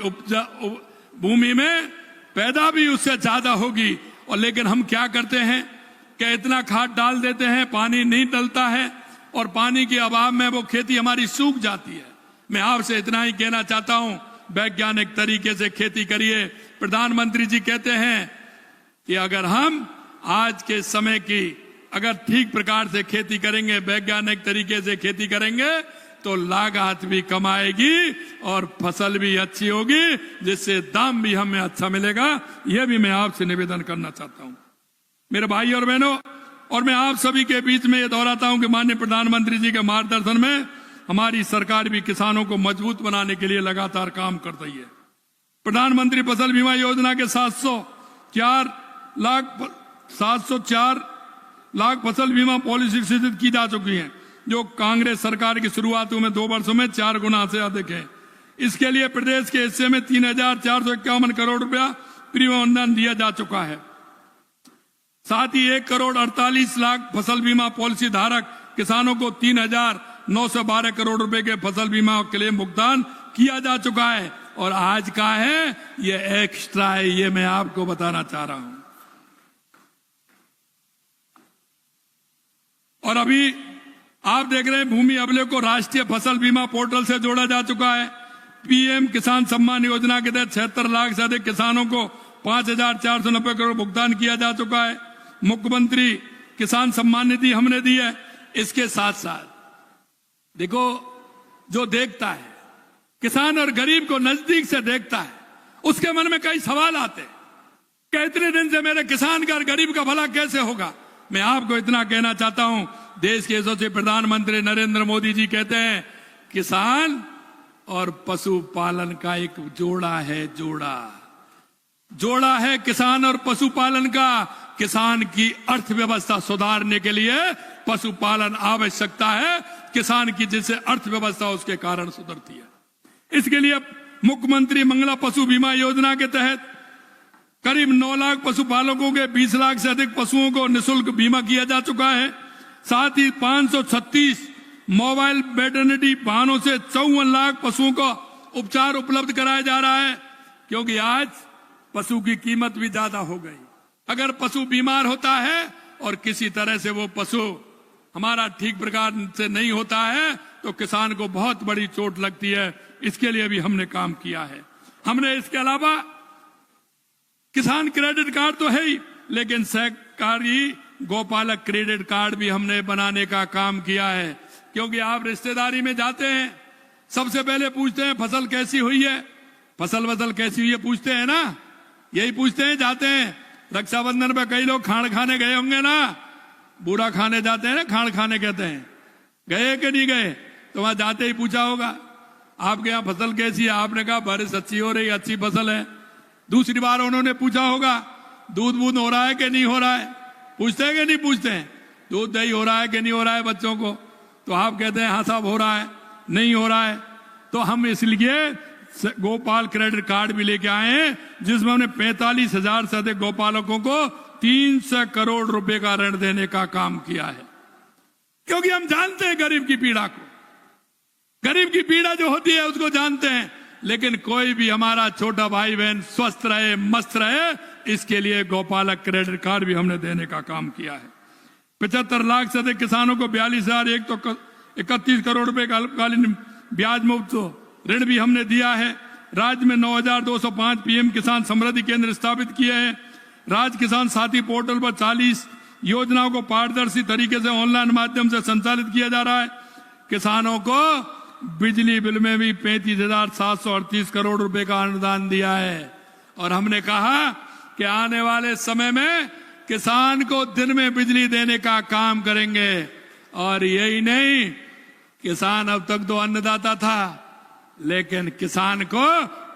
भूमि में पैदा भी उससे ज्यादा होगी। और लेकिन हम क्या करते हैं कि इतना खाद डाल देते हैं, पानी नहीं डलता है और पानी के अभाव में वो खेती हमारी सूख जाती है। मैं आपसे इतना ही कहना चाहता हूं, वैज्ञानिक तरीके से खेती करिए। प्रधानमंत्री जी कहते हैं कि अगर हम आज के समय की अगर ठीक प्रकार से खेती करेंगे, वैज्ञानिक तरीके से खेती करेंगे तो लागत भी कम आएगी और फसल भी अच्छी होगी, जिससे दाम भी हमें अच्छा मिलेगा। यह भी मैं आपसे निवेदन करना चाहता हूं मेरे भाई और बहनों। और मैं आप सभी के बीच में यह दोहराता हूं कि माननीय प्रधानमंत्री जी के मार्गदर्शन में हमारी सरकार भी किसानों को मजबूत बनाने के लिए लगातार काम कर रही है। प्रधानमंत्री फसल बीमा योजना के 704 लाख फसल बीमा पॉलिसी विकसित की जा चुकी है, जो कांग्रेस सरकार की शुरुआत में 2 वर्षों में 4 गुना से अधिक है। इसके लिए प्रदेश के हिस्से में 3,451 करोड़ रुपया प्रीमियम अनुदान दिया जा चुका है। साथ ही 1,48 लाख फसल बीमा पॉलिसी धारक किसानों को 3,912 करोड़ रुपए के फसल बीमा क्लेम भुगतान किया जा चुका है। और आज का है ये एक्स्ट्रा है, ये मैं आपको बताना चाह रहा हूं। और अभी आप देख रहे हैं भूमि अभिलेख को राष्ट्रीय फसल बीमा पोर्टल से जोड़ा जा चुका है। पीएम किसान सम्मान योजना के तहत 76 लाख से अधिक किसानों को 5,490 करोड़ भुगतान किया जा चुका है। मुख्यमंत्री किसान सम्मान निधि हमने दी है। इसके साथ साथ देखो, जो देखता है किसान और गरीब को नजदीक से देखता है, उसके मन में कई सवाल आते हैं कि इतने दिन से मेरे किसान का और गरीब का भला कैसे होगा। मैं आपको इतना कहना चाहता हूं, देश के यशस्वी प्रधानमंत्री नरेंद्र मोदी जी कहते हैं किसान और पशुपालन का एक जोड़ा है, जोड़ा है किसान और पशुपालन का। किसान की अर्थव्यवस्था सुधारने के लिए पशुपालन आवश्यकता है, किसान की जिससे अर्थव्यवस्था उसके कारण सुधरती है। इसके लिए मुख्यमंत्री मंगला पशु बीमा योजना के तहत करीब 9 लाख पशुपालकों के 20 लाख से अधिक पशुओं को निःशुल्क बीमा किया जा चुका है। साथ ही 536 मोबाइल वेटरनरी वाहनों से 54 लाख पशुओं को उपचार उपलब्ध कराया जा रहा है, क्योंकि आज पशु की कीमत भी ज्यादा हो गई। अगर पशु बीमार होता है और किसी तरह से वो पशु हमारा ठीक प्रकार से नहीं होता है तो किसान को बहुत बड़ी चोट लगती है। इसके लिए भी हमने काम किया है। हमने इसके अलावा किसान क्रेडिट कार्ड तो है ही, लेकिन सहकारी गौपालक क्रेडिट कार्ड भी हमने बनाने का काम किया है। क्योंकि आप रिश्तेदारी में जाते हैं, सबसे पहले पूछते हैं फसल कैसी हुई है, फसल कैसी हुई है पूछते हैं ना, यही पूछते हैं। जाते हैं रक्षाबंधन पे कई लोग खाण खाने गए होंगे ना, बूढ़ा खाने जाते हैं ना, खाण खाने कहते हैं, गए कि नहीं गए? तो वहां जाते ही पूछा होगा आपके यहाँ फसल कैसी है, आपने कहा बारिश अच्छी हो रही, अच्छी फसल है। दूसरी बार उन्होंने पूछा होगा दूध बूध हो रहा है कि नहीं हो रहा है, पूछते हैं कि नहीं पूछते हैं? दूध दही हो रहा है कि नहीं हो रहा है बच्चों को? तो आप कहते हैं हाँ साहब हो रहा है, नहीं हो रहा है। तो हम इसलिए गोपाल क्रेडिट कार्ड भी लेके आए हैं, जिसमें हमने 45,000 से अधिक गोपालकों को 300 करोड़ रुपए का ऋण देने का काम किया है। क्योंकि हम जानते हैं गरीब की पीड़ा को, गरीब की पीड़ा जो होती है उसको जानते हैं। लेकिन कोई भी हमारा छोटा भाई बहन स्वस्थ रहे, मस्त रहे, इसके लिए गोपालक क्रेडिट कार्ड भी हमने देने का काम किया है। 75 लाख से अधिक किसानों को 42,131 करोड़ रुपए का अल्पकालीन ब्याज मुक्त ऋण भी हमने दिया है। राज्य में 9,205 पीएम किसान समृद्धि केंद्र स्थापित किए हैं। राज्य किसान साथी पोर्टल पर 40 योजनाओं को पारदर्शी तरीके से ऑनलाइन माध्यम से संचालित किया जा रहा है। किसानों को बिजली बिल में भी 35,738 करोड़ रुपए का अनुदान दिया है। और हमने कहा कि आने वाले समय में किसान को दिन में बिजली देने का काम करेंगे। और यही नहीं, किसान अब तक तो अन्नदाता था, लेकिन किसान को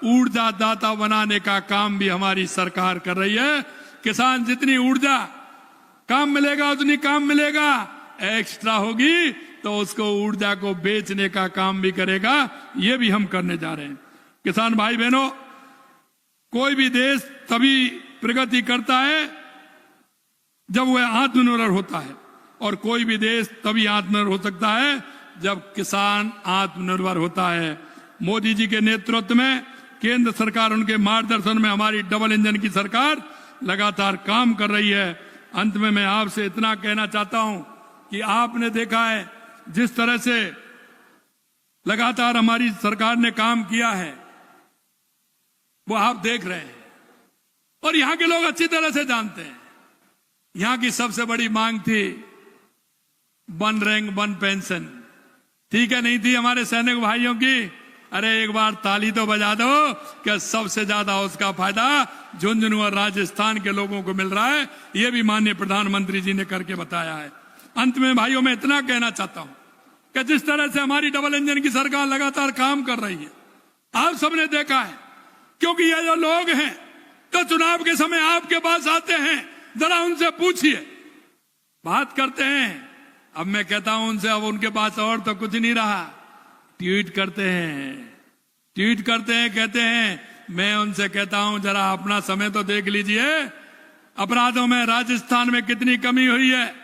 ऊर्जा दाता बनाने का काम भी हमारी सरकार कर रही है। किसान जितनी ऊर्जा काम मिलेगा उतनी काम मिलेगा, एक्स्ट्रा होगी तो उसको ऊर्जा को बेचने का काम भी करेगा। ये भी हम करने जा रहे हैं। किसान भाई बहनों, कोई भी देश तभी प्रगति करता है जब वह आत्मनिर्भर होता है, और कोई भी देश तभी आत्मनिर्भर हो सकता है जब किसान आत्मनिर्भर होता है। मोदी जी के नेतृत्व में केंद्र सरकार, उनके मार्गदर्शन में हमारी डबल इंजन की सरकार लगातार काम कर रही है। अंत में मैं आपसे इतना कहना चाहता हूं कि आपने देखा है जिस तरह से लगातार हमारी सरकार ने काम किया है, वो आप देख रहे हैं और यहां के लोग अच्छी तरह से जानते हैं। यहां की सबसे बड़ी मांग थी 1 रैंक 1 पेंशन, ठीक है नहीं थी हमारे सैनिक भाइयों की? अरे एक बार ताली तो बजा दो कि सबसे ज्यादा उसका फायदा झुंझुनू और राजस्थान के लोगों को मिल रहा है। यह भी माननीय प्रधानमंत्री जी ने करके बताया है। अंत में भाइयों मैं इतना कहना चाहता हूं कि जिस तरह से हमारी डबल इंजन की सरकार लगातार काम कर रही है, आप सबने देखा है। क्योंकि ये जो लोग हैं तो चुनाव के समय आपके पास आते हैं, जरा उनसे पूछिए, बात करते हैं। अब मैं कहता हूं उनसे, अब उनके पास और तो कुछ नहीं रहा, ट्वीट करते हैं, कहते हैं। मैं उनसे कहता हूं जरा अपना समय तो देख लीजिए। अपराधों में राजस्थान में कितनी कमी हुई है,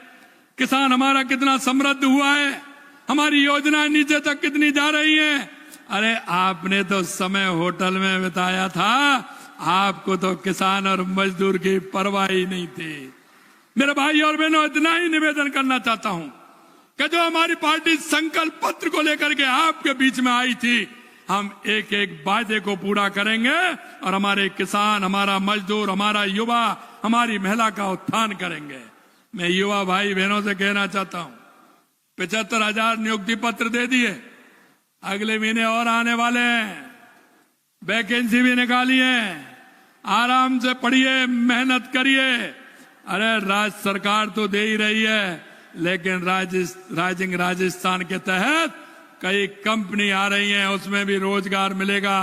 किसान हमारा कितना समृद्ध हुआ है, हमारी योजनाएं नीचे तक कितनी जा रही हैं। अरे आपने तो समय होटल में बिताया था, आपको तो किसान और मजदूर की परवाह ही नहीं थी। मेरे भाई और बहनों, इतना ही निवेदन करना चाहता हूं कि जो हमारी पार्टी संकल्प पत्र को लेकर के आपके बीच में आई थी, हम एक एक वायदे को पूरा करेंगे और हमारे किसान, हमारा मजदूर, हमारा युवा, हमारी महिला का उत्थान करेंगे। मैं युवा भाई बहनों से कहना चाहता हूं, 75,000 नियुक्ति पत्र दे दिए, अगले महीने और आने वाले हैं, वैकेंसी भी निकाली है, आराम से पढ़िए, मेहनत करिए। अरे राज्य सरकार तो दे ही रही है, लेकिन राइजिंग राजस्थान के तहत कई कंपनी आ रही हैं, उसमें भी रोजगार मिलेगा।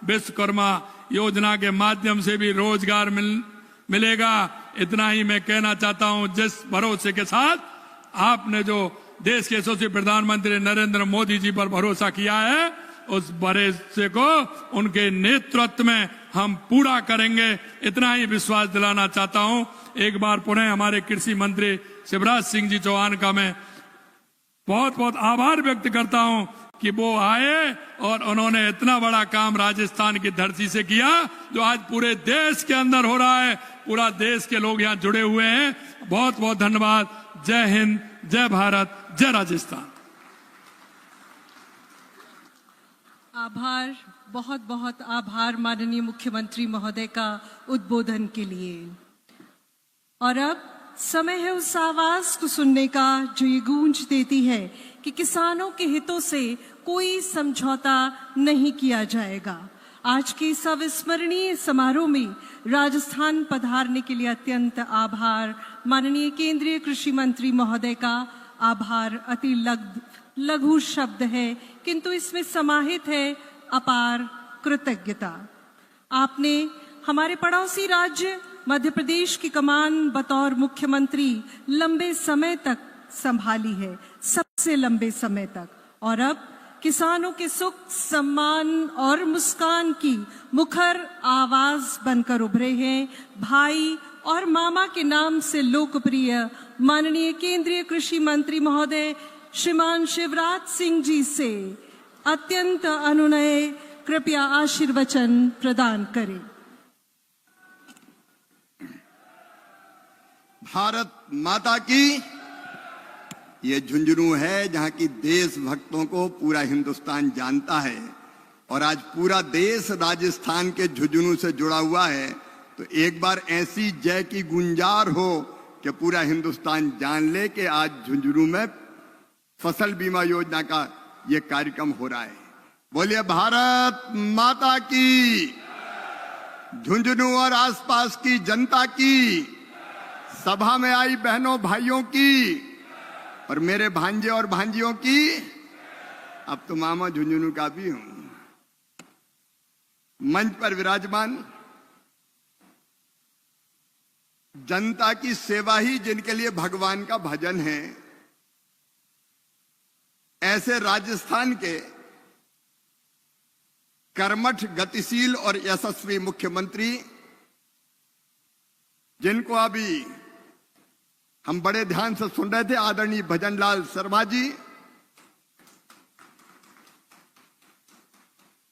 विश्वकर्मा योजना के माध्यम से भी रोजगार मिलेगा। इतना ही मैं कहना चाहता हूं, जिस भरोसे के साथ आपने जो देश के यशस्वी प्रधानमंत्री नरेंद्र मोदी जी पर भरोसा किया है, उस भरोसे को उनके नेतृत्व में हम पूरा करेंगे। इतना ही विश्वास दिलाना चाहता हूं। एक बार पुनः हमारे कृषि मंत्री शिवराज सिंह जी चौहान का मैं बहुत बहुत आभार व्यक्त करता हूं कि वो आए और उन्होंने इतना बड़ा काम राजस्थान की धरती से किया, जो आज पूरे देश के अंदर हो रहा है। पूरा देश के लोग यहाँ जुड़े हुए हैं। बहुत बहुत धन्यवाद। जय हिंद, जय भारत, जय राजस्थान। आभार, बहुत बहुत आभार माननीय मुख्यमंत्री महोदय का उद्बोधन के लिए। और अब समय है उस आवाज को सुनने का जो ये गूंज देती है कि किसानों के हितों से कोई समझौता नहीं किया जाएगा। आज के इस अविस्मरणीय समारोह में राजस्थान पधारने के लिए अत्यंत आभार। माननीय केंद्रीय कृषि मंत्री महोदय का आभार अति लघु शब्द है, किंतु इसमें समाहित है अपार कृतज्ञता। आपने हमारे पड़ोसी राज्य मध्य प्रदेश की कमान बतौर मुख्यमंत्री लंबे समय तक संभाली है, सबसे लंबे समय तक, और अब किसानों के सुख, सम्मान और मुस्कान की मुखर आवाज बनकर उभरे हैं। भाई और मामा के नाम से लोकप्रिय माननीय केंद्रीय कृषि मंत्री महोदय श्रीमान शिवराज सिंह जी से अत्यंत अनुनय कृपया आशीर्वचन प्रदान करें। भारत माता की। ये झुंझुनू है जहां की देशभक्तों को पूरा हिंदुस्तान जानता है, और आज पूरा देश राजस्थान के झुंझुनू से जुड़ा हुआ है। तो एक बार ऐसी जय की गुंजार हो कि पूरा हिंदुस्तान जान ले कि आज झुंझुनू में फसल बीमा योजना का ये कार्यक्रम हो रहा है। बोलिए भारत माता की। झुंझुनू और आसपास की जनता की, सभा में आई बहनों भाइयों की, और मेरे भांजे और भांजियों की। अब तो मामा झुंझुनू का भी हूं। मंच पर विराजमान जनता की सेवा ही जिनके लिए भगवान का भजन है, ऐसे राजस्थान के कर्मठ, गतिशील और यशस्वी मुख्यमंत्री, जिनको अभी हम बड़े ध्यान से सुन रहे थे, आदरणीय भजनलाल शर्मा जी,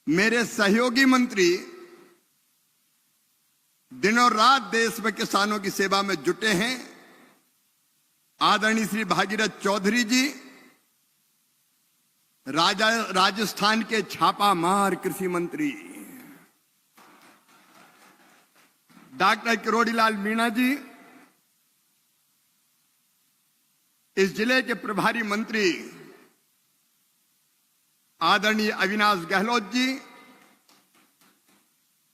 मेरे सहयोगी मंत्री, दिनों रात देश में किसानों की सेवा में जुटे हैं, आदरणीय श्री भागीरथ चौधरी जी, राजस्थान के छापामार कृषि मंत्री, डॉक्टर किरोड़ीलाल मीणा जी, इस जिले के प्रभारी मंत्री आदरणीय अविनाश गहलोत जी,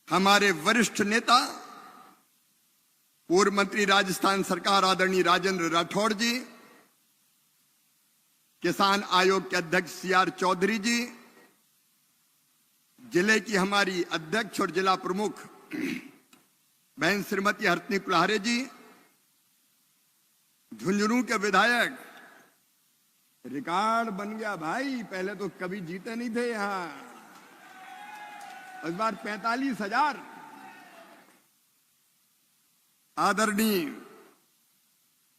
हमारे वरिष्ठ नेता पूर्व मंत्री राजस्थान सरकार आदरणीय राजेंद्र राठौड़ जी, किसान आयोग के अध्यक्ष सीआर चौधरी जी, जिले की हमारी अध्यक्ष और जिला प्रमुख बहन श्रीमती हरतनी कुल्हारे जी, झुंझुनू के विधायक, रिकॉर्ड बन गया भाई, पहले तो कभी जीते नहीं थे यहां, इस बार 45,000। आदरणीय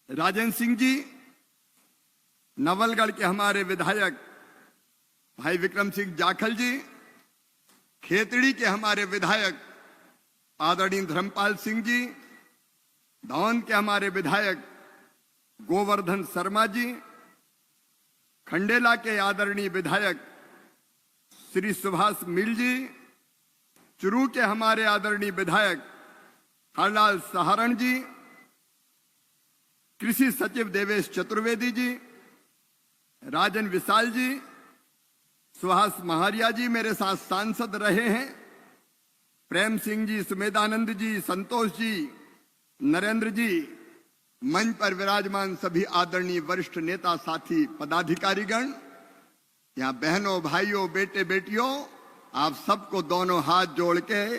राजेंद्र सिंह जी, नवलगढ़ के हमारे विधायक भाई विक्रम सिंह जाखल जी, खेतड़ी के हमारे विधायक आदरणीय धर्मपाल सिंह जी, धौन के हमारे विधायक गोवर्धन शर्मा जी, खंडेला के आदरणीय विधायक श्री सुभाष मिल जी, चुरू के हमारे आदरणीय विधायक हरलाल सहारण जी, कृषि सचिव देवेश चतुर्वेदी जी, राजन विशाल जी, सुहास महारिया जी मेरे साथ सांसद रहे हैं, प्रेम सिंह जी, सुमेधानंद जी, संतोष जी, नरेंद्र जी, मंच पर विराजमान सभी आदरणीय वरिष्ठ नेता, साथी, पदाधिकारीगण, यहाँ बहनों, भाइयों, बेटे बेटियों, आप सबको दोनों हाथ जोड़ के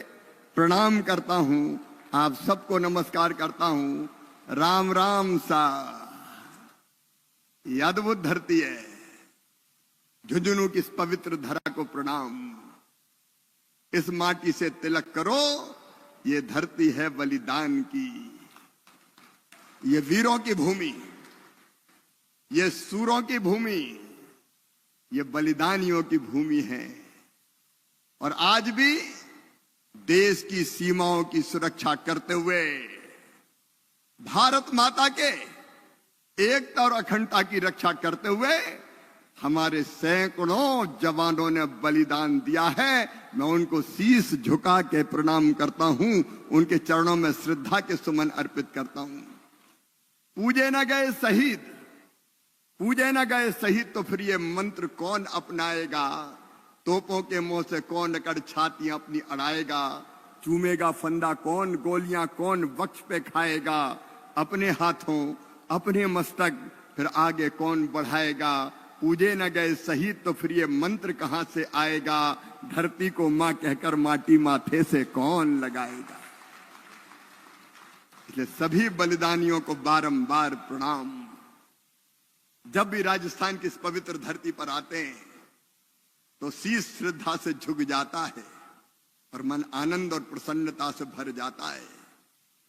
प्रणाम करता हूं, आप सबको नमस्कार करता हूं। राम राम सा। ये अद्भुत धरती है, झुंझुनू की इस पवित्र धरा को प्रणाम। इस माटी से तिलक करो, ये धरती है बलिदान की, ये वीरों की भूमि, ये सूरों की भूमि, ये बलिदानियों की भूमि है। और आज भी देश की सीमाओं की सुरक्षा करते हुए, भारत माता के एकता और अखंडता की रक्षा करते हुए हमारे सैकड़ों जवानों ने बलिदान दिया है। मैं उनको शीश झुका के प्रणाम करता हूं, उनके चरणों में श्रद्धा के सुमन अर्पित करता हूं। पूजे न गए शहीद, पूजे न गए शहीद, तो फिर ये मंत्र कौन अपनाएगा? तोपों के मुंह से कौन अकड़ छातियां अपनी अड़ाएगा? चूमेगा फंदा कौन, गोलियां कौन वक्ष पे खाएगा? अपने हाथों, अपने मस्तक, फिर आगे कौन बढ़ाएगा? पूजे न गए शहीद, तो फिर ये मंत्र कहां से आएगा? धरती को मां कहकर माटी माथे से कौन लगाएगा? इसलिए सभी बलिदानियों को बारंबार प्रणाम। जब भी राजस्थान की इस पवित्र धरती पर आते हैं तो शीश श्रद्धा से झुक जाता है और मन आनंद और प्रसन्नता से भर जाता है।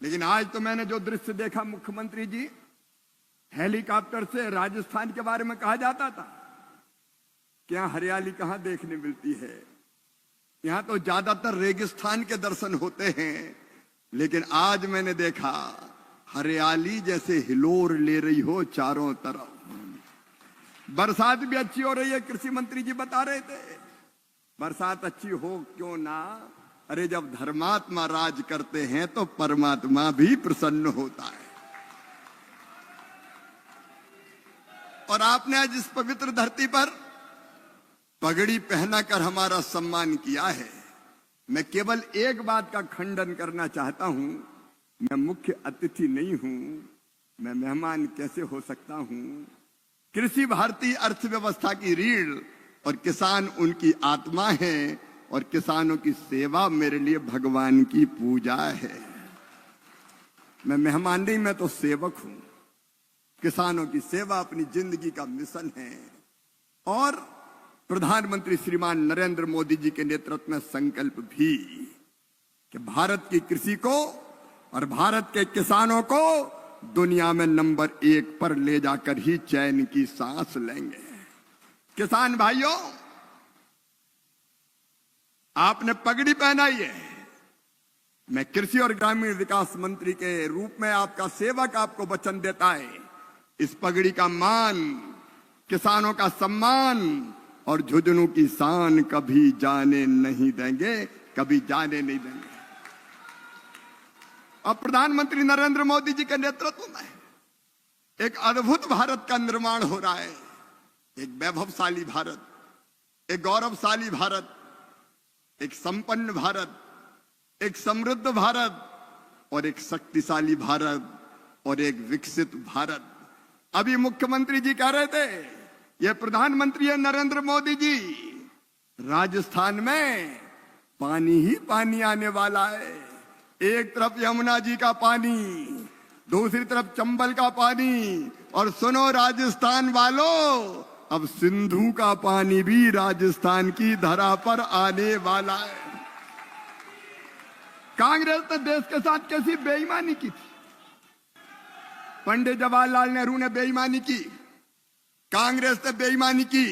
लेकिन आज तो मैंने जो दृश्य देखा, मुख्यमंत्री जी, हेलीकॉप्टर से राजस्थान के बारे में कहा जाता था कि यहां हरियाली कहां देखने मिलती है, यहां तो ज्यादातर रेगिस्तान के दर्शन होते हैं। लेकिन आज मैंने देखा हरियाली जैसे हिलोर ले रही हो चारों तरफ। बरसात भी अच्छी हो रही है, कृषि मंत्री जी बता रहे थे। बरसात अच्छी हो क्यों ना, अरे जब धर्मात्मा राज करते हैं तो परमात्मा भी प्रसन्न होता है। और आपने आज इस पवित्र धरती पर पगड़ी पहनाकर हमारा सम्मान किया है। मैं केवल एक बात का खंडन करना चाहता हूं, मैं मुख्य अतिथि नहीं हूं, मैं मेहमान कैसे हो सकता हूं? कृषि भारतीय अर्थव्यवस्था की रीढ़ और किसान उनकी आत्मा है, और किसानों की सेवा मेरे लिए भगवान की पूजा है। मैं मेहमान नहीं, मैं तो सेवक हूं। किसानों की सेवा अपनी जिंदगी का मिशन है। और प्रधानमंत्री श्रीमान नरेंद्र मोदी जी के नेतृत्व में संकल्प भी कि भारत की कृषि को और भारत के किसानों को दुनिया में नंबर 1 पर ले जाकर ही चैन की सांस लेंगे। किसान भाइयों, आपने पगड़ी पहनाई है। मैं कृषि और ग्रामीण विकास मंत्री के रूप में आपका सेवक आपको वचन देता है, इस पगड़ी का मान, किसानों का सम्मान और झुंझुनू की शान कभी जाने नहीं देंगे, कभी जाने नहीं देंगे। और प्रधानमंत्री नरेंद्र मोदी जी के नेतृत्व में एक अद्भुत भारत का निर्माण हो रहा है। एक वैभवशाली भारत, एक गौरवशाली भारत, एक संपन्न भारत, एक समृद्ध भारत और एक शक्तिशाली भारत और एक विकसित भारत। अभी मुख्यमंत्री जी कह रहे थे, ये प्रधानमंत्री है नरेंद्र मोदी जी, राजस्थान में पानी ही पानी आने वाला है। एक तरफ यमुना जी का पानी, दूसरी तरफ चंबल का पानी, और सुनो राजस्थान वालों, अब सिंधु का पानी भी राजस्थान की धरा पर आने वाला है। कांग्रेस ने देश के साथ कैसी बेईमानी की थी। पंडित जवाहरलाल नेहरू ने बेईमानी की, कांग्रेस ने बेईमानी की।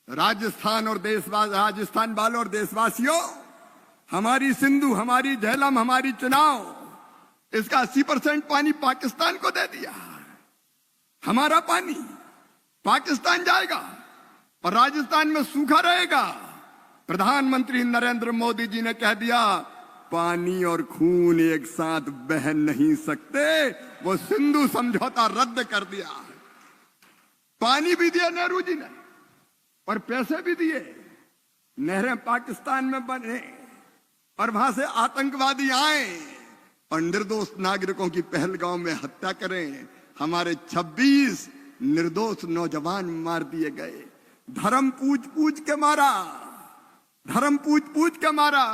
राजस्थान वालों और देशवासियों, हमारी सिंधु, हमारी झेलम, हमारी चुनाव, इसका 80% पानी पाकिस्तान को दे दिया। हमारा पानी पाकिस्तान जाएगा और राजस्थान में सूखा रहेगा। प्रधानमंत्री नरेंद्र मोदी जी ने कह दिया, पानी और खून एक साथ बह नहीं सकते। वो सिंधु समझौता रद्द कर दिया। पानी भी दिया नेहरू जी ने और पैसे भी दिए। नहरें पाकिस्तान में बने और वहां से आतंकवादी आए और निर्दोष नागरिकों की पहलगांव में हत्या करें। हमारे 26 निर्दोष नौजवान मार दिए गए। धर्म पूछ पूछ के मारा, धर्म पूछ पूछ के मारा।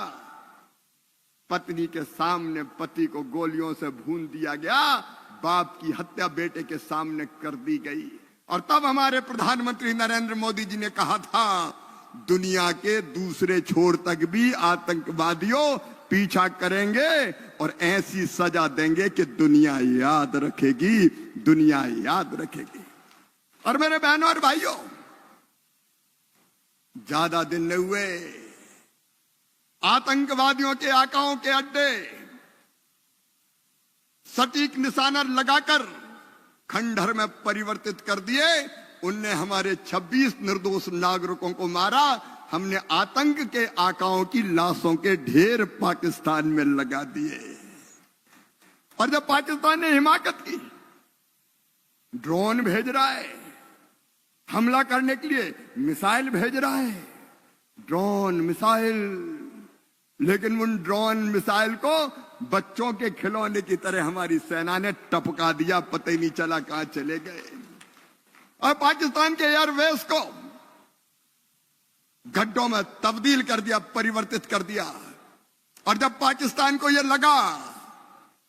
पत्नी के सामने पति को गोलियों से भून दिया गया, बाप की हत्या बेटे के सामने कर दी गई। और तब हमारे प्रधानमंत्री नरेंद्र मोदी जी ने कहा था, दुनिया के दूसरे छोर तक भी आतंकवादियों पीछा करेंगे और ऐसी सजा देंगे कि दुनिया याद रखेगी, दुनिया याद रखेगी। और मेरे बहनों और भाइयों, ज्यादा दिन नहीं हुए, आतंकवादियों के आकाओं के अड्डे सटीक निशाना लगाकर खंडहर में परिवर्तित कर दिए। उनने हमारे 26 निर्दोष नागरिकों को मारा। हमने आतंक के आकाओं की लाशों के ढेर पाकिस्तान में लगा दिए। और जब पाकिस्तान ने हिमाकत की, ड्रोन भेज रहा है हमला करने के लिए, मिसाइल भेज रहा है, ड्रोन मिसाइल, लेकिन उन ड्रोन मिसाइल को बच्चों के खिलौने की तरह हमारी सेना ने टपका दिया, पता ही नहीं चला कहां चले गए। और पाकिस्तान के एयरवेज को गड्ढों में तब्दील कर दिया, परिवर्तित कर दिया। और जब पाकिस्तान को यह लगा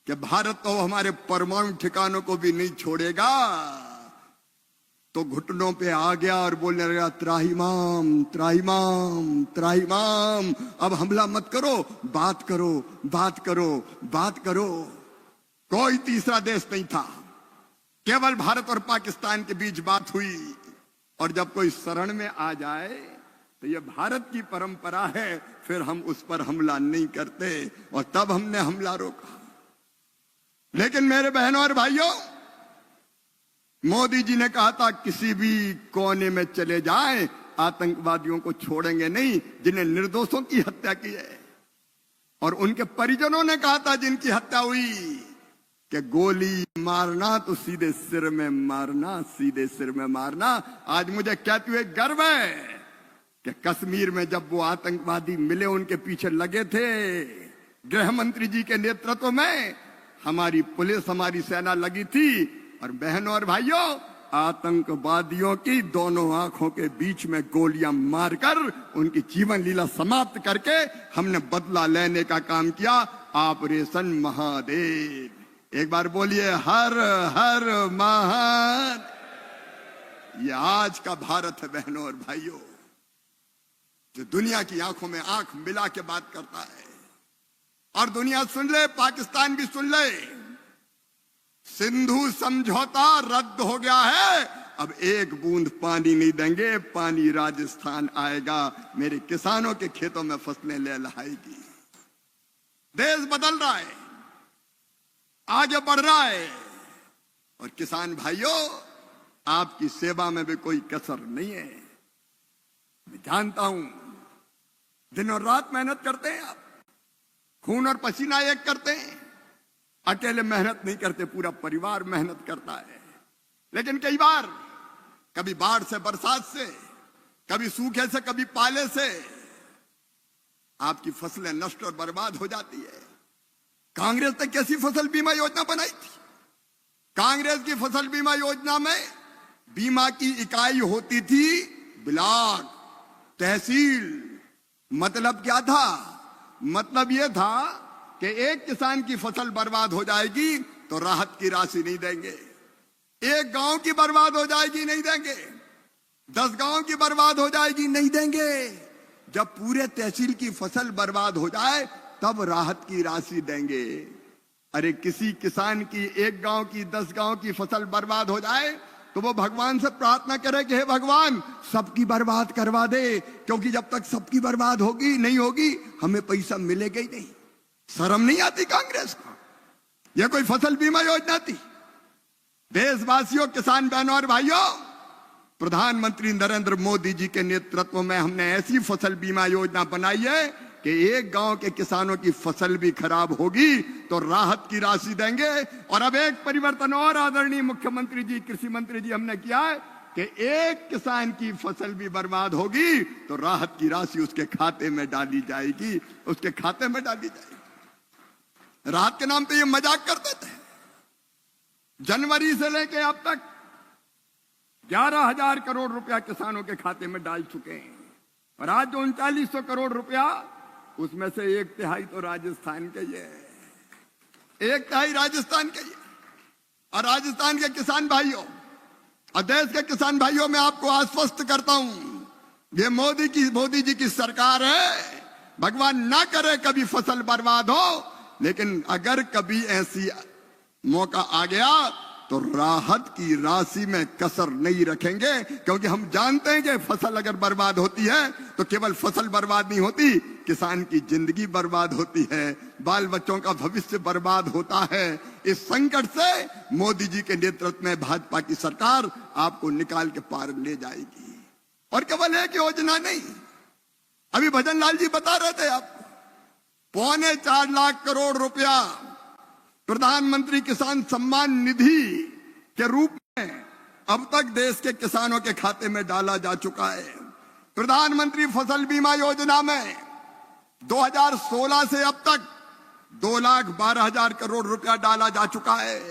कि भारत तो हमारे परमाणु ठिकानों को भी नहीं छोड़ेगा, तो घुटनों पे आ गया और बोलने लगा, त्राहिमाम त्राहिमाम त्राहिमाम, अब हमला मत करो, बात करो बात करो बात करो। कोई तीसरा देश नहीं था, केवल भारत और पाकिस्तान के बीच बात हुई। और जब कोई शरण में आ जाए तो यह भारत की परंपरा है, फिर हम उस पर हमला नहीं करते। और तब हमने हमला रोका। लेकिन मेरे बहनों और भाइयों, मोदी जी ने कहा था, किसी भी कोने में चले जाएं, आतंकवादियों को छोड़ेंगे नहीं जिन्हें निर्दोषों की हत्या की है। और उनके परिजनों ने कहा था जिनकी हत्या हुई, कि गोली मारना तो सीधे सिर में मारना, सीधे सिर में मारना। आज मुझे कहते हुए गर्व है कि कश्मीर में जब वो आतंकवादी मिले, उनके पीछे लगे थे, गृह मंत्री जी के नेतृत्व में हमारी पुलिस, हमारी सेना लगी थी। और बहनों और भाइयों, आतंकवादियों की दोनों आंखों के बीच में गोलियां मारकर उनकी जीवन लीला समाप्त करके हमने बदला लेने का काम किया। ऑपरेशन महादेव। एक बार बोलिए, हर हर महादेव। ये आज का भारत है बहनों और भाइयों, जो दुनिया की आंखों में आंख मिला के बात करता है। और दुनिया सुन ले, पाकिस्तान भी सुन ले, सिंधु समझौता रद्द हो गया है। अब एक बूंद पानी नहीं देंगे, पानी राजस्थान आएगा, मेरे किसानों के खेतों में फसलें लहलाएगी। देश बदल रहा है, आगे बढ़ रहा है। और किसान भाइयों, आपकी सेवा में भी कोई कसर नहीं है। मैं जानता हूं, दिन और रात मेहनत करते हैं आप, खून और पसीना एक करते हैं। अकेले मेहनत नहीं करते, पूरा परिवार मेहनत करता है। लेकिन कई बार, कभी बाढ़ से, बरसात से, कभी सूखे से, कभी पाले से आपकी फसलें नष्ट और बर्बाद हो जाती है। कांग्रेस ने कैसी फसल बीमा योजना बनाई थी? कांग्रेस की फसल बीमा योजना में बीमा की इकाई होती थी ब्लॉक, तहसील। मतलब क्या था? मतलब यह था कि एक किसान की फसल बर्बाद हो जाएगी तो राहत की राशि नहीं देंगे, एक गांव की बर्बाद हो जाएगी नहीं देंगे, 10 गांव की बर्बाद हो जाएगी नहीं देंगे। जब पूरे तहसील की फसल बर्बाद हो जाए तब राहत की राशि देंगे। अरे किसी किसान की, एक गांव की, 10 गांव की फसल बर्बाद हो जाए तो वो भगवान से प्रार्थना करे कि हे भगवान, सबकी बर्बाद करवा दे, क्योंकि जब तक सबकी बर्बाद होगी नहीं होगी हमें पैसा मिलेगा ही नहीं। शर्म नहीं आती कांग्रेस को? यह कोई फसल बीमा योजना थी? देशवासियों, किसान बहनों और भाइयों, प्रधानमंत्री नरेंद्र मोदी जी के नेतृत्व में हमने ऐसी फसल बीमा योजना बनाई है कि एक गांव के किसानों की फसल भी खराब होगी तो राहत की राशि देंगे। और अब एक परिवर्तन और आदरणीय मुख्यमंत्री जी, कृषि मंत्री जी, हमने किया है कि एक किसान की फसल भी बर्बाद होगी तो राहत की राशि उसके खाते में डाली जाएगी, उसके खाते में डाली जाएगी। राहत के नाम पे ये मजाक करते थे। जनवरी से लेके अब तक 11,000 करोड़ रुपया किसानों के खाते में डाल चुके हैं। और आज जो 3900 करोड़ रुपया, उसमें से 1/3 तो राजस्थान के ये है, 1/3 राजस्थान के ये। और राजस्थान के किसान भाइयों और देश के किसान भाइयों, मैं आपको आश्वस्त करता हूं, ये मोदी जी की सरकार है। भगवान ना करे कभी फसल बर्बाद हो, लेकिन अगर कभी ऐसी मौका आ गया तो राहत की राशि में कसर नहीं रखेंगे, क्योंकि हम जानते हैं कि फसल अगर बर्बाद होती है तो केवल फसल बर्बाद नहीं होती, किसान की जिंदगी बर्बाद होती है, बाल बच्चों का भविष्य बर्बाद होता है। इस संकट से मोदी जी के नेतृत्व में भाजपा की सरकार आपको निकाल के पार ले जाएगी। और केवल एक योजना नहीं, अभी भजन लाल जी बता रहे थे आपको, 4.25 लाख करोड़ रुपया प्रधानमंत्री किसान सम्मान निधि के रूप में अब तक देश के किसानों के खाते में डाला जा चुका है। प्रधानमंत्री फसल बीमा योजना में 2016 से अब तक 2,12,000 करोड़ रुपया डाला जा चुका है।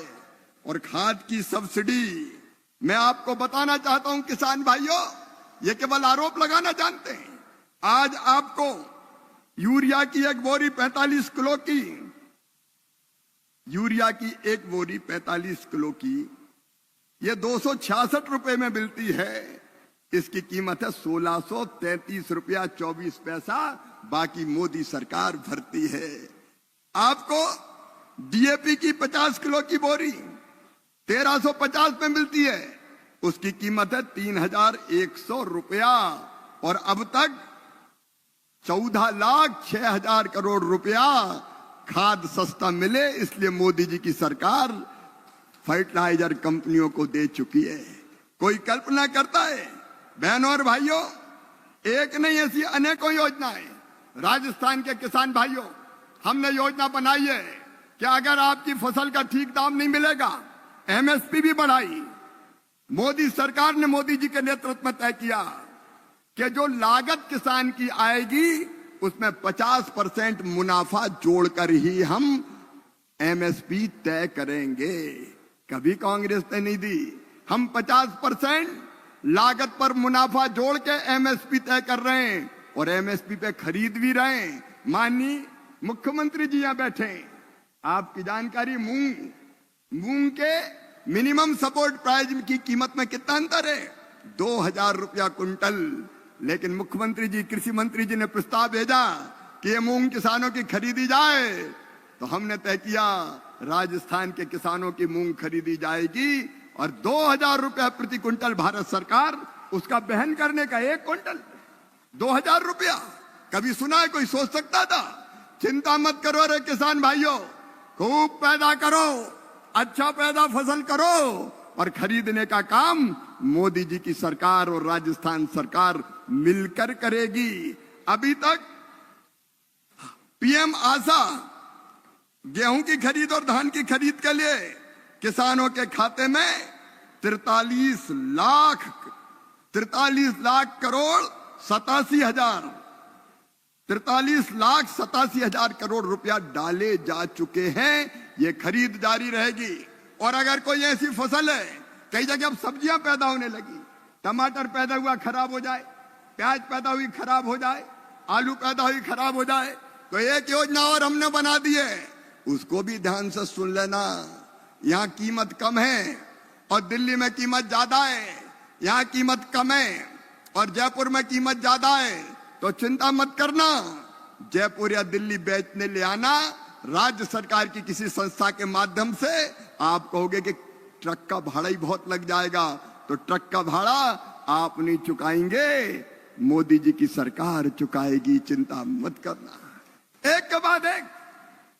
और खाद की सब्सिडी, मैं आपको बताना चाहता हूं किसान भाइयों, ये केवल आरोप लगाना जानते हैं। आज आपको यूरिया की एक बोरी 45 किलो की, यूरिया की एक बोरी 45 किलो की ये 266 रुपए में मिलती है। इसकी कीमत है 1633 रुपया 24 पैसा, बाकी मोदी सरकार भरती है। आपको डीएपी की 50 किलो की बोरी 1350 में मिलती है, उसकी कीमत है 3,100 रुपया। और अब तक 14,06,000 करोड़ रुपया खाद सस्ता मिले, इसलिए मोदी जी की सरकार फर्टिलाइजर कंपनियों को दे चुकी है। कोई कल्पना करता है? बहनों और भाइयों, एक नहीं ऐसी अनेकों योजनाएं राजस्थान के किसान भाइयों, हमने योजना बनाई है कि अगर आपकी फसल का ठीक दाम नहीं मिलेगा, एमएसपी भी बढ़ाई। मोदी सरकार ने मोदी जी के नेतृत्व में तय किया कि जो लागत किसान की आएगी उसमें 50% मुनाफा जोड़कर ही हम एमएसपी तय करेंगे। कभी कांग्रेस ने नहीं दी। हम 50% लागत पर मुनाफा जोड़ के एमएसपी तय कर रहे हैं और एमएसपी पे खरीद भी रहे हैं। माननीय मुख्यमंत्री जी यहां बैठे, आपकी जानकारी, मूंग के मिनिमम सपोर्ट प्राइस की कीमत में कितना अंतर है? 2,000 रुपया कुंटल। लेकिन मुख्यमंत्री जी, कृषि मंत्री जी ने प्रस्ताव भेजा कि ये मूंग किसानों की खरीदी जाए, तो हमने तय किया राजस्थान के किसानों की मूंग खरीदी जाएगी और 2,000 रुपया प्रति कुंटल भारत सरकार उसका बहन करने का। 1 कुंटल 2,000 रुपया, कभी सुना है? कोई सोच सकता था? चिंता मत करो रे किसान भाइयों, खूब पैदा करो, अच्छा पैदा फसल करो और खरीदने का काम मोदी जी की सरकार और राजस्थान सरकार मिलकर करेगी। अभी तक पीएम आशा गेहूं की खरीद और धान की खरीद के लिए किसानों के खाते में 43 लाख करोड़ 87,000 43,87,000 करोड़ रुपया डाले जा चुके हैं। ये खरीद जारी रहेगी। और अगर कोई ऐसी फसल है, कई जगह अब सब्जियां पैदा होने लगी, टमाटर पैदा हुआ खराब हो जाए, प्याज पैदा हुई खराब हो जाए, आलू पैदा हुई खराब हो जाए, तो एक योजना और हमने बना दी है, उसको भी ध्यान से सुन लेना। यहाँ कीमत कम है और दिल्ली में कीमत ज्यादा है, यहाँ कीमत कम है और जयपुर में कीमत ज्यादा है, तो चिंता मत करना। जयपुर या दिल्ली बेचने ले आना, राज्य सरकार की किसी संस्था के माध्यम से आप कहोगे कि ट्रक का भाड़ा ही बहुत लग जाएगा, तो ट्रक का भाड़ा आप नहीं चुकाएंगे, मोदी जी की सरकार चुकाएगी, चिंता मत करना। एक के बाद एक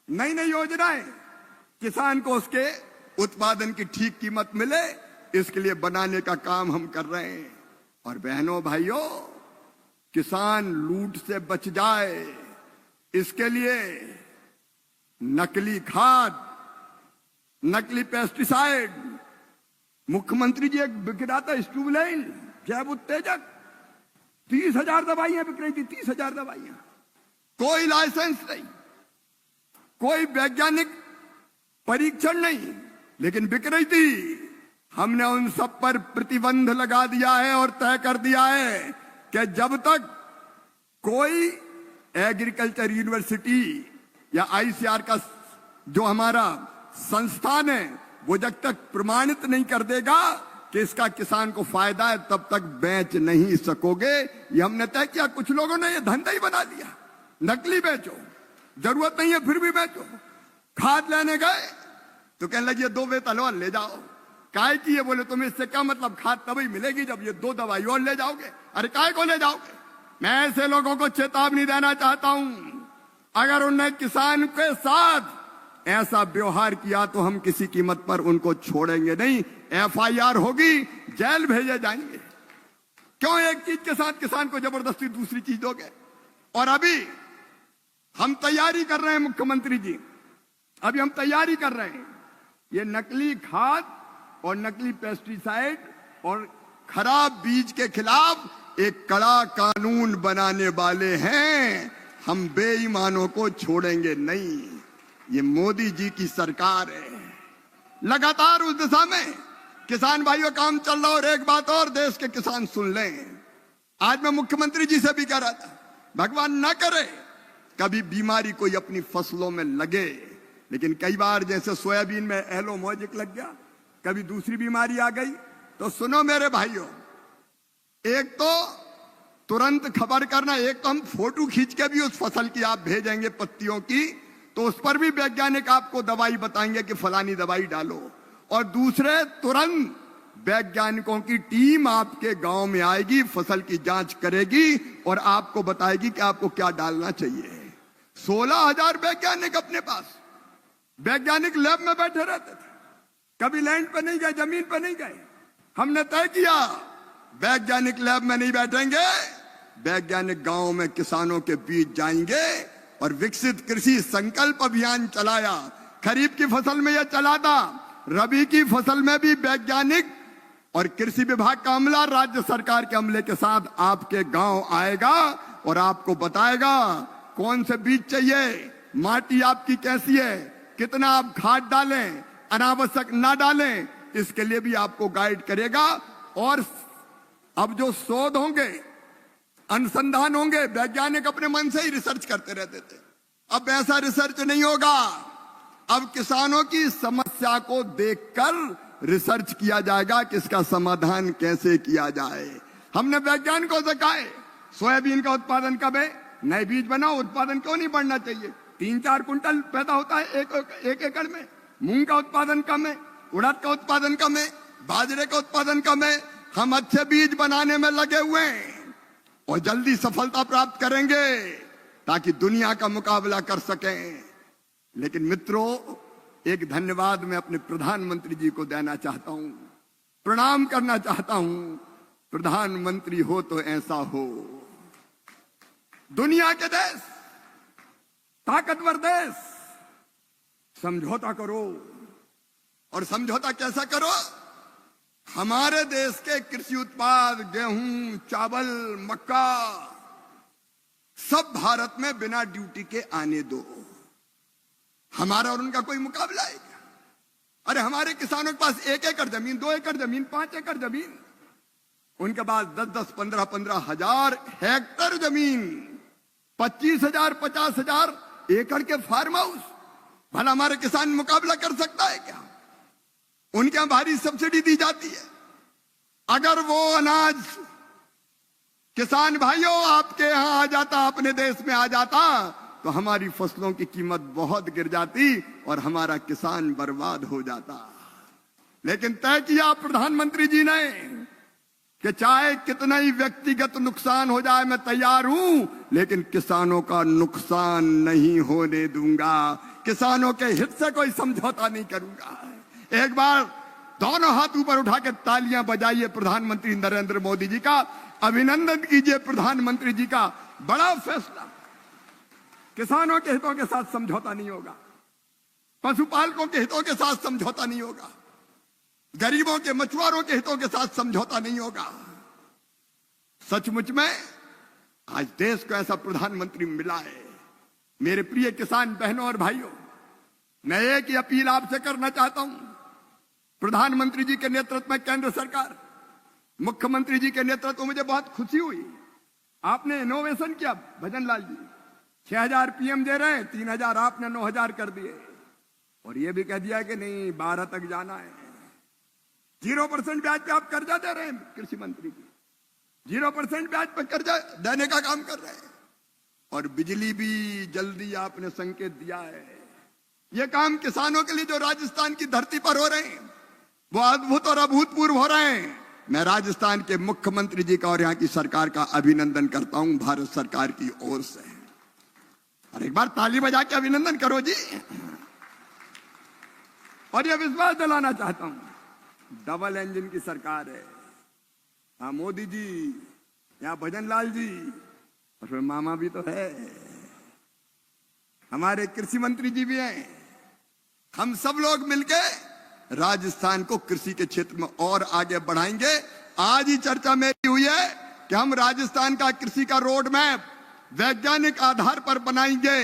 नई नई योजनाएं किसान को उसके उत्पादन की ठीक कीमत मिले, इसके लिए बनाने का काम हम कर रहे हैं। और बहनों भाइयों, किसान लूट से बच जाए, इसके लिए नकली खाद, नकली पेस्टिसाइड, मुख्यमंत्री जी एक बिक रहा था स्टूबलाइन, जैव उत्तेजक, 30,000 दवाइयां बिक रही थी, 30,000 दवाइयां, कोई लाइसेंस नहीं, कोई वैज्ञानिक परीक्षण नहीं, लेकिन बिक रही थी। हमने उन सब पर प्रतिबंध लगा दिया है और तय कर दिया है कि जब तक कोई एग्रीकल्चर यूनिवर्सिटी या आईसीआर का जो हमारा संस्थान है वो जब तक प्रमाणित नहीं कर देगा कि इसका किसान को फायदा है, तब तक बेच नहीं सकोगे। ये हमने तय किया। कुछ लोगों ने ये धंधा ही बना दिया, नकली बेचो, जरूरत नहीं है फिर भी बेचो। खाद लेने गए तो कहने लगे 2 बेतलवान ले जाओ। काय की? ये बोले तुम्हें इससे क्या मतलब, खाद तभी मिलेगी जब ये 2 दवाई और ले जाओगे। अरे काय को ले जाओगे? मैं ऐसे लोगों को चेतावनी देना चाहता हूं, अगर उन्हें किसान के साथ ऐसा व्यवहार किया तो हम किसी कीमत पर उनको छोड़ेंगे नहीं। एफआईआर होगी, जेल भेजे जाएंगे। क्यों एक चीज के साथ किसान को जबरदस्ती दूसरी चीज दोगे? और अभी हम तैयारी कर रहे हैं मुख्यमंत्री जी, अभी हम तैयारी कर रहे हैं, ये नकली खाद और नकली पेस्टिसाइड और खराब बीज के खिलाफ एक कड़ा कानून बनाने वाले हैं। हम बेईमानों को छोड़ेंगे नहीं। ये मोदी जी की सरकार है, लगातार उस दिशा में किसान भाइयों काम चल रहा। और एक बात और देश के किसान सुन लें, आज मैं मुख्यमंत्री जी से भी कह रहा था, भगवान ना करे कभी बीमारी कोई अपनी फसलों में लगे, लेकिन कई बार जैसे सोयाबीन में एलो मोजिक लग गया, कभी दूसरी बीमारी आ गई। तो सुनो मेरे भाइयों, एक तो तुरंत खबर करना, एक तो हम फोटो खींच के भी उस फसल की आप भेजेंगे पत्तियों की, तो उस पर भी वैज्ञानिक आपको दवाई बताएंगे कि फलानी दवाई डालो। और दूसरे, तुरंत वैज्ञानिकों की टीम आपके गांव में आएगी, फसल की जांच करेगी और आपको बताएगी कि आपको क्या डालना चाहिए। 16,000 वैज्ञानिक अपने पास, वैज्ञानिक लैब में बैठे रहते थे, कभी लैंड पे नहीं गए, जमीन पे नहीं गए। हमने तय किया वैज्ञानिक लैब में नहीं बैठेंगे, वैज्ञानिक गांव में किसानों के बीच जाएंगे और विकसित कृषि संकल्प अभियान चलाया। खरीफ की फसल में यह चला था, रबी की फसल में भी वैज्ञानिक और कृषि विभाग का अमला राज्य सरकार के अमले के साथ आपके गांव आएगा और आपको बताएगा कौन से बीज चाहिए, माटी आपकी कैसी है, कितना आप खाद डालें, अनावश्यक ना डालें, इसके लिए भी आपको गाइड करेगा। और अब जो शोध होंगे, अनुसंधान होंगे, वैज्ञानिक अपने मन से ही रिसर्च करते रहते थे, अब ऐसा रिसर्च नहीं होगा। अब किसानों की समस्या को देखकर रिसर्च किया जाएगा कि इसका समाधान कैसे किया जाए। हमने वैज्ञानिकों से कहा है, सोयाबीन का उत्पादन कब है, नए बीज बनाओ, उत्पादन क्यों नहीं बढ़ना चाहिए? 3-4 कुंटल पैदा होता है एक एकड़ में। मूंग का उत्पादन कम है, उड़द का उत्पादन कम है, बाजरे का उत्पादन कम है। हम अच्छे बीज बनाने में लगे हुए हैं और जल्दी सफलता प्राप्त करेंगे ताकि दुनिया का मुकाबला कर सकें। लेकिन मित्रों, एक धन्यवाद मैं अपने प्रधानमंत्री जी को देना चाहता हूं, प्रणाम करना चाहता हूं। प्रधानमंत्री हो तो ऐसा हो। दुनिया के देश, ताकतवर देश, समझौता करो। और समझौता कैसा करो? हमारे देश के कृषि उत्पाद, गेहूं, चावल, मक्का, सब भारत में बिना ड्यूटी के आने दो। हमारा और उनका कोई मुकाबला है क्या? अरे हमारे किसानों के पास 1 एकड़ जमीन, 2 एकड़ जमीन, 5 एकड़ जमीन, उनके पास 10-10, 15-15 हजार हेक्टर जमीन, 25,000, 50,000 एकड़ के फार्म हाउस। भला हमारे किसान मुकाबला कर सकता है क्या? उनके यहां भारी सब्सिडी दी जाती है। अगर वो अनाज किसान भाइयों आपके यहां आ जाता, अपने देश में आ जाता, तो हमारी फसलों की कीमत बहुत गिर जाती और हमारा किसान बर्बाद हो जाता। लेकिन तय किया प्रधानमंत्री जी ने कि चाहे कितना ही व्यक्तिगत नुकसान हो जाए, मैं तैयार हूं, लेकिन किसानों का नुकसान नहीं होने दूंगा, किसानों के हित से कोई समझौता नहीं करूंगा। एक बार दोनों हाथ ऊपर उठा के तालियां बजाइए प्रधानमंत्री नरेंद्र मोदी जी का, अभिनंदन कीजिए प्रधानमंत्री जी का। बड़ा फैसला, किसानों के हितों के साथ समझौता नहीं होगा, पशुपालकों के हितों के साथ समझौता नहीं होगा, गरीबों के, मछुआरों के हितों के साथ समझौता नहीं होगा। सचमुच में आज देश को ऐसा प्रधानमंत्री मिला है। मेरे प्रिय किसान बहनों और भाइयों, मैं एक ही अपील आपसे करना चाहता हूं। प्रधानमंत्री जी के नेतृत्व में केंद्र सरकार, मुख्यमंत्री जी के नेतृत्व में मुझे बहुत खुशी हुई। आपने इनोवेशन किया भजन लाल जी, 6,000 पीएम दे रहे हैं, 3,000 आपने 9,000 कर दिए, और ये भी कह दिया कि नहीं 12 तक जाना है। 0% ब्याज पे आप कर्जा दे रहे हैं, कृषि मंत्री जी 0% ब्याज पे कर्जा देने का काम कर रहे हैं, और बिजली भी जल्दी आपने संकेत दिया है। ये काम किसानों के लिए जो राजस्थान की धरती पर हो रहे हैं वो अद्भुत और अभूतपूर्व हो रहे हैं। मैं राजस्थान के मुख्यमंत्री जी का और यहाँ की सरकार का अभिनंदन करता हूं भारत सरकार की ओर से। और एक बार ताली बजा के अभिनंदन करो जी। और यह विश्वास दिलाना चाहता हूं, डबल इंजन की सरकार है। हाँ मोदी जी, यहाँ भजन लाल जी, और फिर मामा भी तो है, हमारे कृषि मंत्री जी भी हैं। हम सब लोग मिलके राजस्थान को कृषि के क्षेत्र में और आगे बढ़ाएंगे। आज ही चर्चा मेरी हुई है कि हम राजस्थान का कृषि का रोड मैप वैज्ञानिक आधार पर बनाएंगे।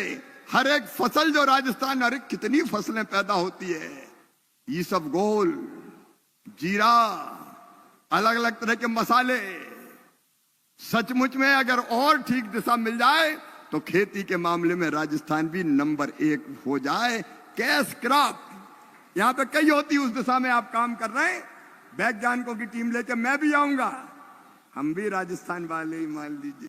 हर एक फसल जो राजस्थान, हर एक कितनी फसलें पैदा होती है, ये सब गोल, जीरा, अलग अलग तरह के मसाले, सचमुच में अगर और ठीक दिशा मिल जाए तो खेती के मामले में राजस्थान भी नंबर 1 हो जाए। कैश क्रॉप यहां पे कई होती, उस दिशा में आप काम कर रहे हैं। वैज्ञानिकों की टीम लेके मैं भी आऊंगा, हम भी राजस्थान वाले ही मान लीजिए।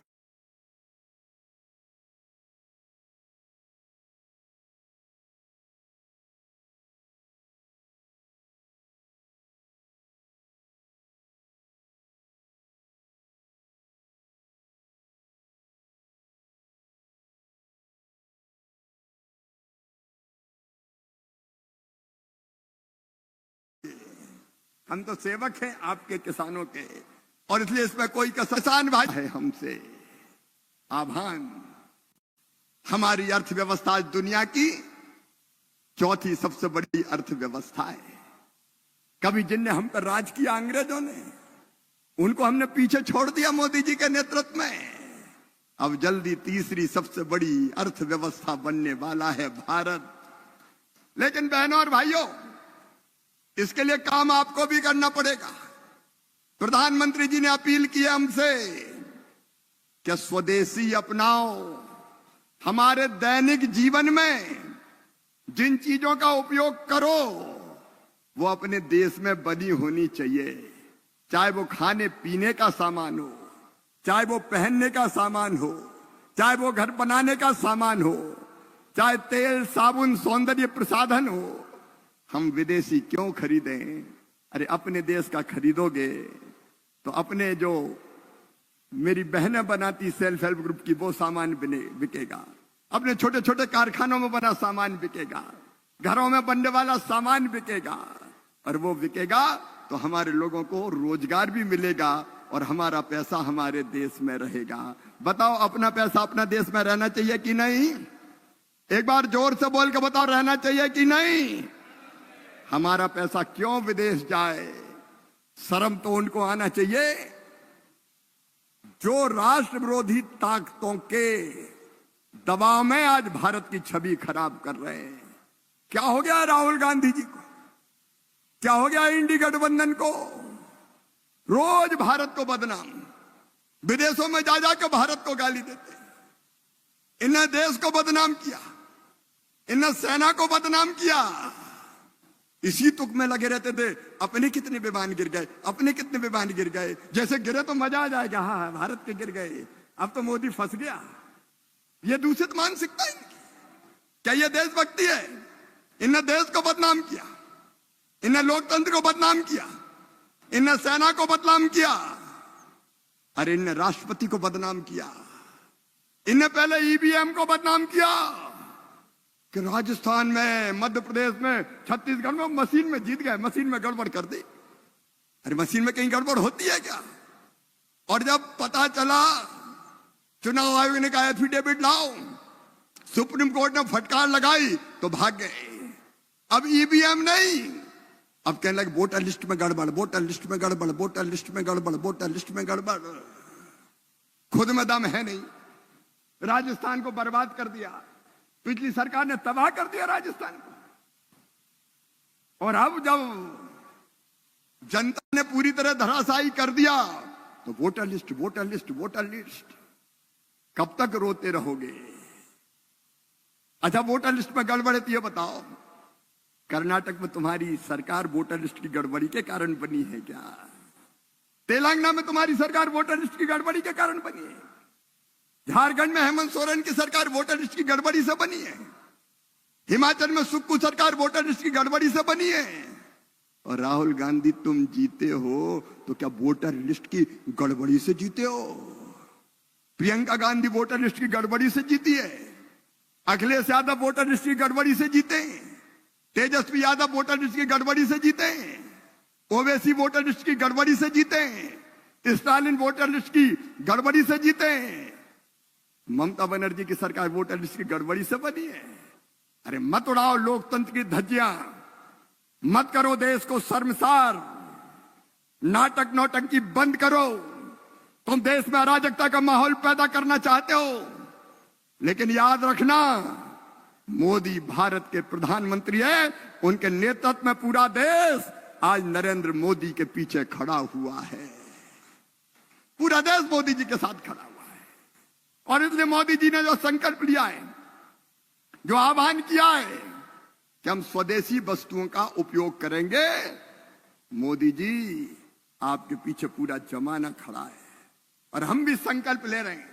हम तो सेवक हैं आपके किसानों के, और इसलिए इसमें कोई किसान भाई है हमसे आभान। हमारी अर्थव्यवस्था आज दुनिया की चौथी सबसे बड़ी अर्थव्यवस्था है। कभी जिनने हम पर राज किया अंग्रेजों ने, उनको हमने पीछे छोड़ दिया मोदी जी के नेतृत्व में। अब जल्दी तीसरी सबसे बड़ी अर्थव्यवस्था बनने वाला है भारत। लेकिन बहनों और भाइयों, इसके लिए काम आपको भी करना पड़ेगा। प्रधानमंत्री जी ने अपील की है हमसे कि स्वदेशी अपनाओ। हमारे दैनिक जीवन में जिन चीजों का उपयोग करो वो अपने देश में बनी होनी चाहिए। चाहे वो खाने पीने का सामान हो, चाहे वो पहनने का सामान हो, चाहे वो घर बनाने का सामान हो, चाहे तेल साबुन सौंदर्य प्रसाधन हो। हम विदेशी क्यों खरीदें? अरे अपने देश का खरीदोगे तो अपने जो मेरी बहनें बनाती सेल्फ हेल्प ग्रुप की वो सामान बिकेगा, अपने छोटे छोटे कारखानों में बना सामान बिकेगा, घरों में बनने वाला सामान बिकेगा, और वो बिकेगा तो हमारे लोगों को रोजगार भी मिलेगा और हमारा पैसा हमारे देश में रहेगा। बताओ, अपना पैसा अपना देश में रहना चाहिए कि नहीं? एक बार जोर से बोल के बताओ, रहना चाहिए कि नहीं? हमारा पैसा क्यों विदेश जाए? शर्म तो उनको आना चाहिए जो राष्ट्र विरोधी ताकतों के दबाव में आज भारत की छवि खराब कर रहे हैं। क्या हो गया राहुल गांधी जी को? क्या हो गया इंडी गठबंधन को? रोज भारत को बदनाम, विदेशों में जा जाकर भारत को गाली देते। इन्हें देश को बदनाम किया, इन्हें सेना को बदनाम किया। इसी तुक में लगे रहते थे, अपने कितने विमान गिर गए, अपने कितने विमान गिर गए। जैसे गिरे तो मजा आ जाएगा, हाँ भारत के गिर गए, अब तो मोदी फंस गया। ये दूषित मानसिकता इनकी। क्या ये देशभक्ति है? इन्हें देश को बदनाम किया, इन्हें लोकतंत्र को बदनाम किया, इन्हें सेना को बदनाम किया, अरे इन्हें राष्ट्रपति को बदनाम किया, इन्हें पहले ईवीएम को बदनाम किया कि राजस्थान में, मध्य प्रदेश में, छत्तीसगढ़ में मशीन में जीत गए, मशीन में गड़बड़ कर दी। अरे मशीन में कहीं गड़बड़ होती है क्या? और जब पता चला, चुनाव आयोग ने कहा एफिडेविट लाओ, सुप्रीम कोर्ट ने फटकार लगाई तो भाग गए। अब ईवीएम नहीं, अब कहने लगे वोटर लिस्ट में गड़बड़, वोटर लिस्ट में गड़बड़, वोटर लिस्ट में गड़बड़, वोटर लिस्ट में गड़बड़। खुद में दम है नहीं, राजस्थान को बर्बाद कर दिया। पिछली सरकार ने तबाह कर दिया राजस्थान को। और अब जब जनता ने पूरी तरह धराशायी कर दिया, तो voter list, voter list, voter list, कब तक रोते रहोगे? अच्छा, वोटर लिस्ट में गड़बड़ है तो ये बताओ, कर्नाटक में तुम्हारी सरकार वोटर लिस्ट की गड़बड़ी के कारण बनी है क्या? तेलंगाना में तुम्हारी सरकार वोटर लिस्ट की गड़बड़ी के कारण बनी है? झारखंड में हेमंत सोरेन की सरकार वोटर लिस्ट की गड़बड़ी से बनी है? हिमाचल में सुक्खू सरकार वोटर लिस्ट की गड़बड़ी से बनी है? और राहुल गांधी, तुम जीते हो तो क्या वोटर लिस्ट की गड़बड़ी से जीते हो? प्रियंका गांधी वोटर लिस्ट की गड़बड़ी से जीती है, अखिलेश यादव वोटर लिस्ट की गड़बड़ी से जीते हैं, तेजस्वी यादव वोटर लिस्ट की गड़बड़ी से जीते हैं, ओवैसी वोटर लिस्ट की गड़बड़ी से जीते हैं, स्टालिन वोटर लिस्ट की गड़बड़ी से जीते हैं, ममता बनर्जी की सरकार वोटर लिस्ट की गड़बड़ी से बनी है। अरे मत उड़ाओ लोकतंत्र की धज्जियां, मत करो देश को शर्मसार, नाटक नौटंकी बंद करो। तुम देश में अराजकता का माहौल पैदा करना चाहते हो, लेकिन याद रखना, मोदी भारत के प्रधानमंत्री है, उनके नेतृत्व में पूरा देश आज नरेंद्र मोदी के पीछे खड़ा हुआ है। पूरा देश मोदी जी के साथ खड़ा हुआ है। और इसलिए मोदी जी ने जो संकल्प लिया है, जो आह्वान किया है कि हम स्वदेशी वस्तुओं का उपयोग करेंगे, मोदी जी आपके पीछे पूरा जमाना खड़ा है। और हम भी संकल्प ले रहे हैं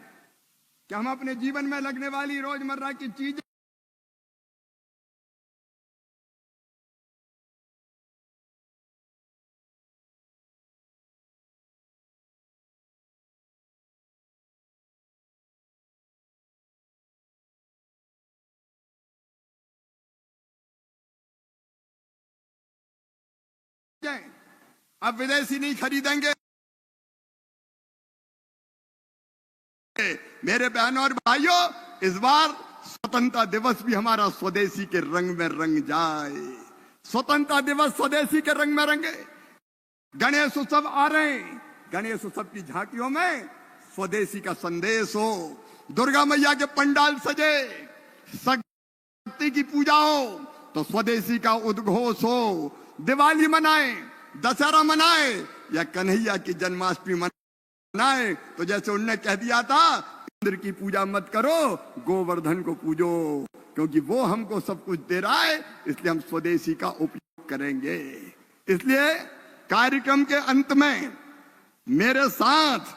कि हम अपने जीवन में लगने वाली रोजमर्रा की चीजें अब विदेशी नहीं खरीदेंगे। मेरे बहनों और भाइयों, इस बार स्वतंत्रता दिवस भी हमारा स्वदेशी के रंग में रंग जाए। स्वतंत्रता दिवस स्वदेशी के रंग में रंगे। गणेश उत्सव आ रहे हैं, गणेश उत्सव की झांकियों में स्वदेशी का संदेश हो। दुर्गा मैया के पंडाल सजे, शक्ति की पूजा हो तो स्वदेशी का उद्घोष हो। दिवाली मनाए, दशहरा मनाए या कन्हैया की जन्माष्टमी मनाए, तो जैसे उनने कह दिया था, इंद्र की पूजा मत करो, गोवर्धन को पूजो, क्योंकि वो हमको सब कुछ दे रहा है, इसलिए हम स्वदेशी का उपयोग करेंगे। इसलिए कार्यक्रम के अंत में मेरे साथ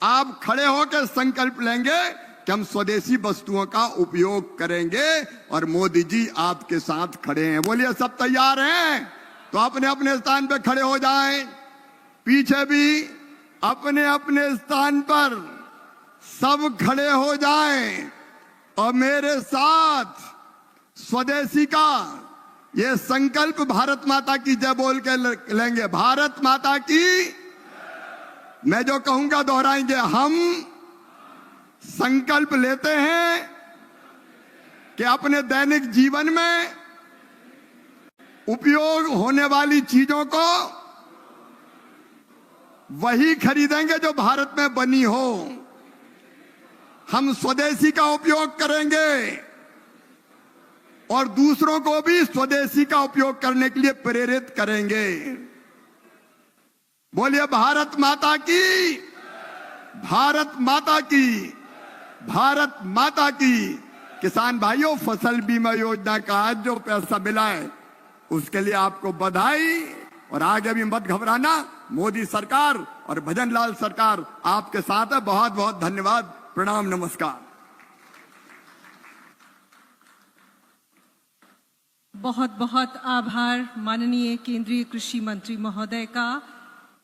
आप खड़े होकर संकल्प लेंगे कि हम स्वदेशी वस्तुओं का उपयोग करेंगे, और मोदी जी आपके साथ खड़े हैं। बोलिए, सब तैयार हैं? तो अपने अपने स्थान पर खड़े हो जाएं। पीछे भी अपने अपने स्थान पर सब खड़े हो जाएं और मेरे साथ स्वदेशी का ये संकल्प भारत माता की जय बोल के लेंगे। भारत माता की, मैं जो कहूंगा दोहराएंगे। हम संकल्प लेते हैं कि अपने दैनिक जीवन में उपयोग होने वाली चीजों को वही खरीदेंगे जो भारत में बनी हो। हम स्वदेशी का उपयोग करेंगे और दूसरों को भी स्वदेशी का उपयोग करने के लिए प्रेरित करेंगे। बोलिए, भारत माता की, भारत माता की, भारत माता की। किसान भाइयों, फसल बीमा योजना का आज जो पैसा मिला है उसके लिए आपको बधाई, और आगे भी मत घबराना। मोदी सरकार और भजन लाल सरकार आपके साथ है। बहुत बहुत धन्यवाद। प्रणाम, नमस्कार। बहुत बहुत आभार माननीय केंद्रीय कृषि मंत्री महोदय का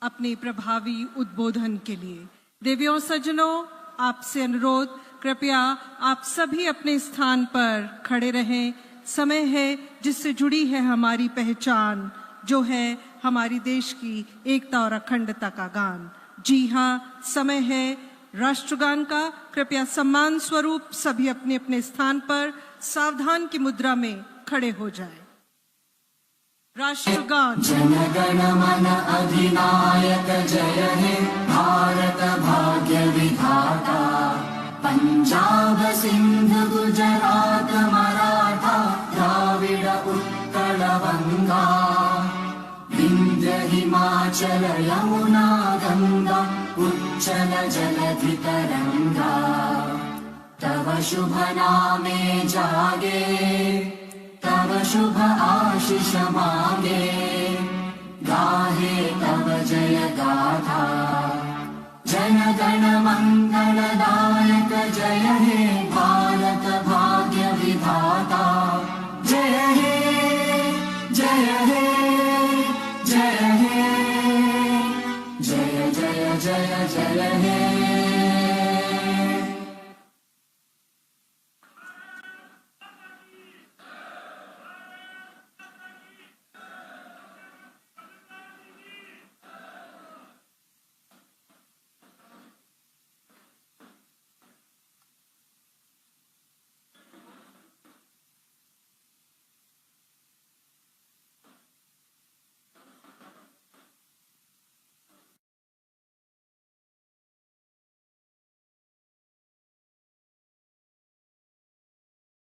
अपने प्रभावी उद्बोधन के लिए। देवियों सज्जनों, आपसे अनुरोध, कृपया आप सभी अपने स्थान पर खड़े रहें। समय है जिससे जुड़ी है हमारी पहचान, जो है हमारी देश की एकता और अखंडता का गान। जी हाँ, समय है राष्ट्रगान का। कृपया सम्मान स्वरूप सभी अपने अपने स्थान पर सावधान की मुद्रा में खड़े हो जाएं। राष्ट्रगान। जनगण मन अधिनायक जय हे भारत भाग्य विधाता, पंजाब सिंध गुजरात मराठा द्राविड़ उत्कल गंगा, विंध्य हिमाचल यमुना गंगा उच्चल जलधि तरंगा तव शुभ नामे जागे तव शुभ आशीष मांगे गाहे तव जय गाथा जन गण मंगलदायक जय हे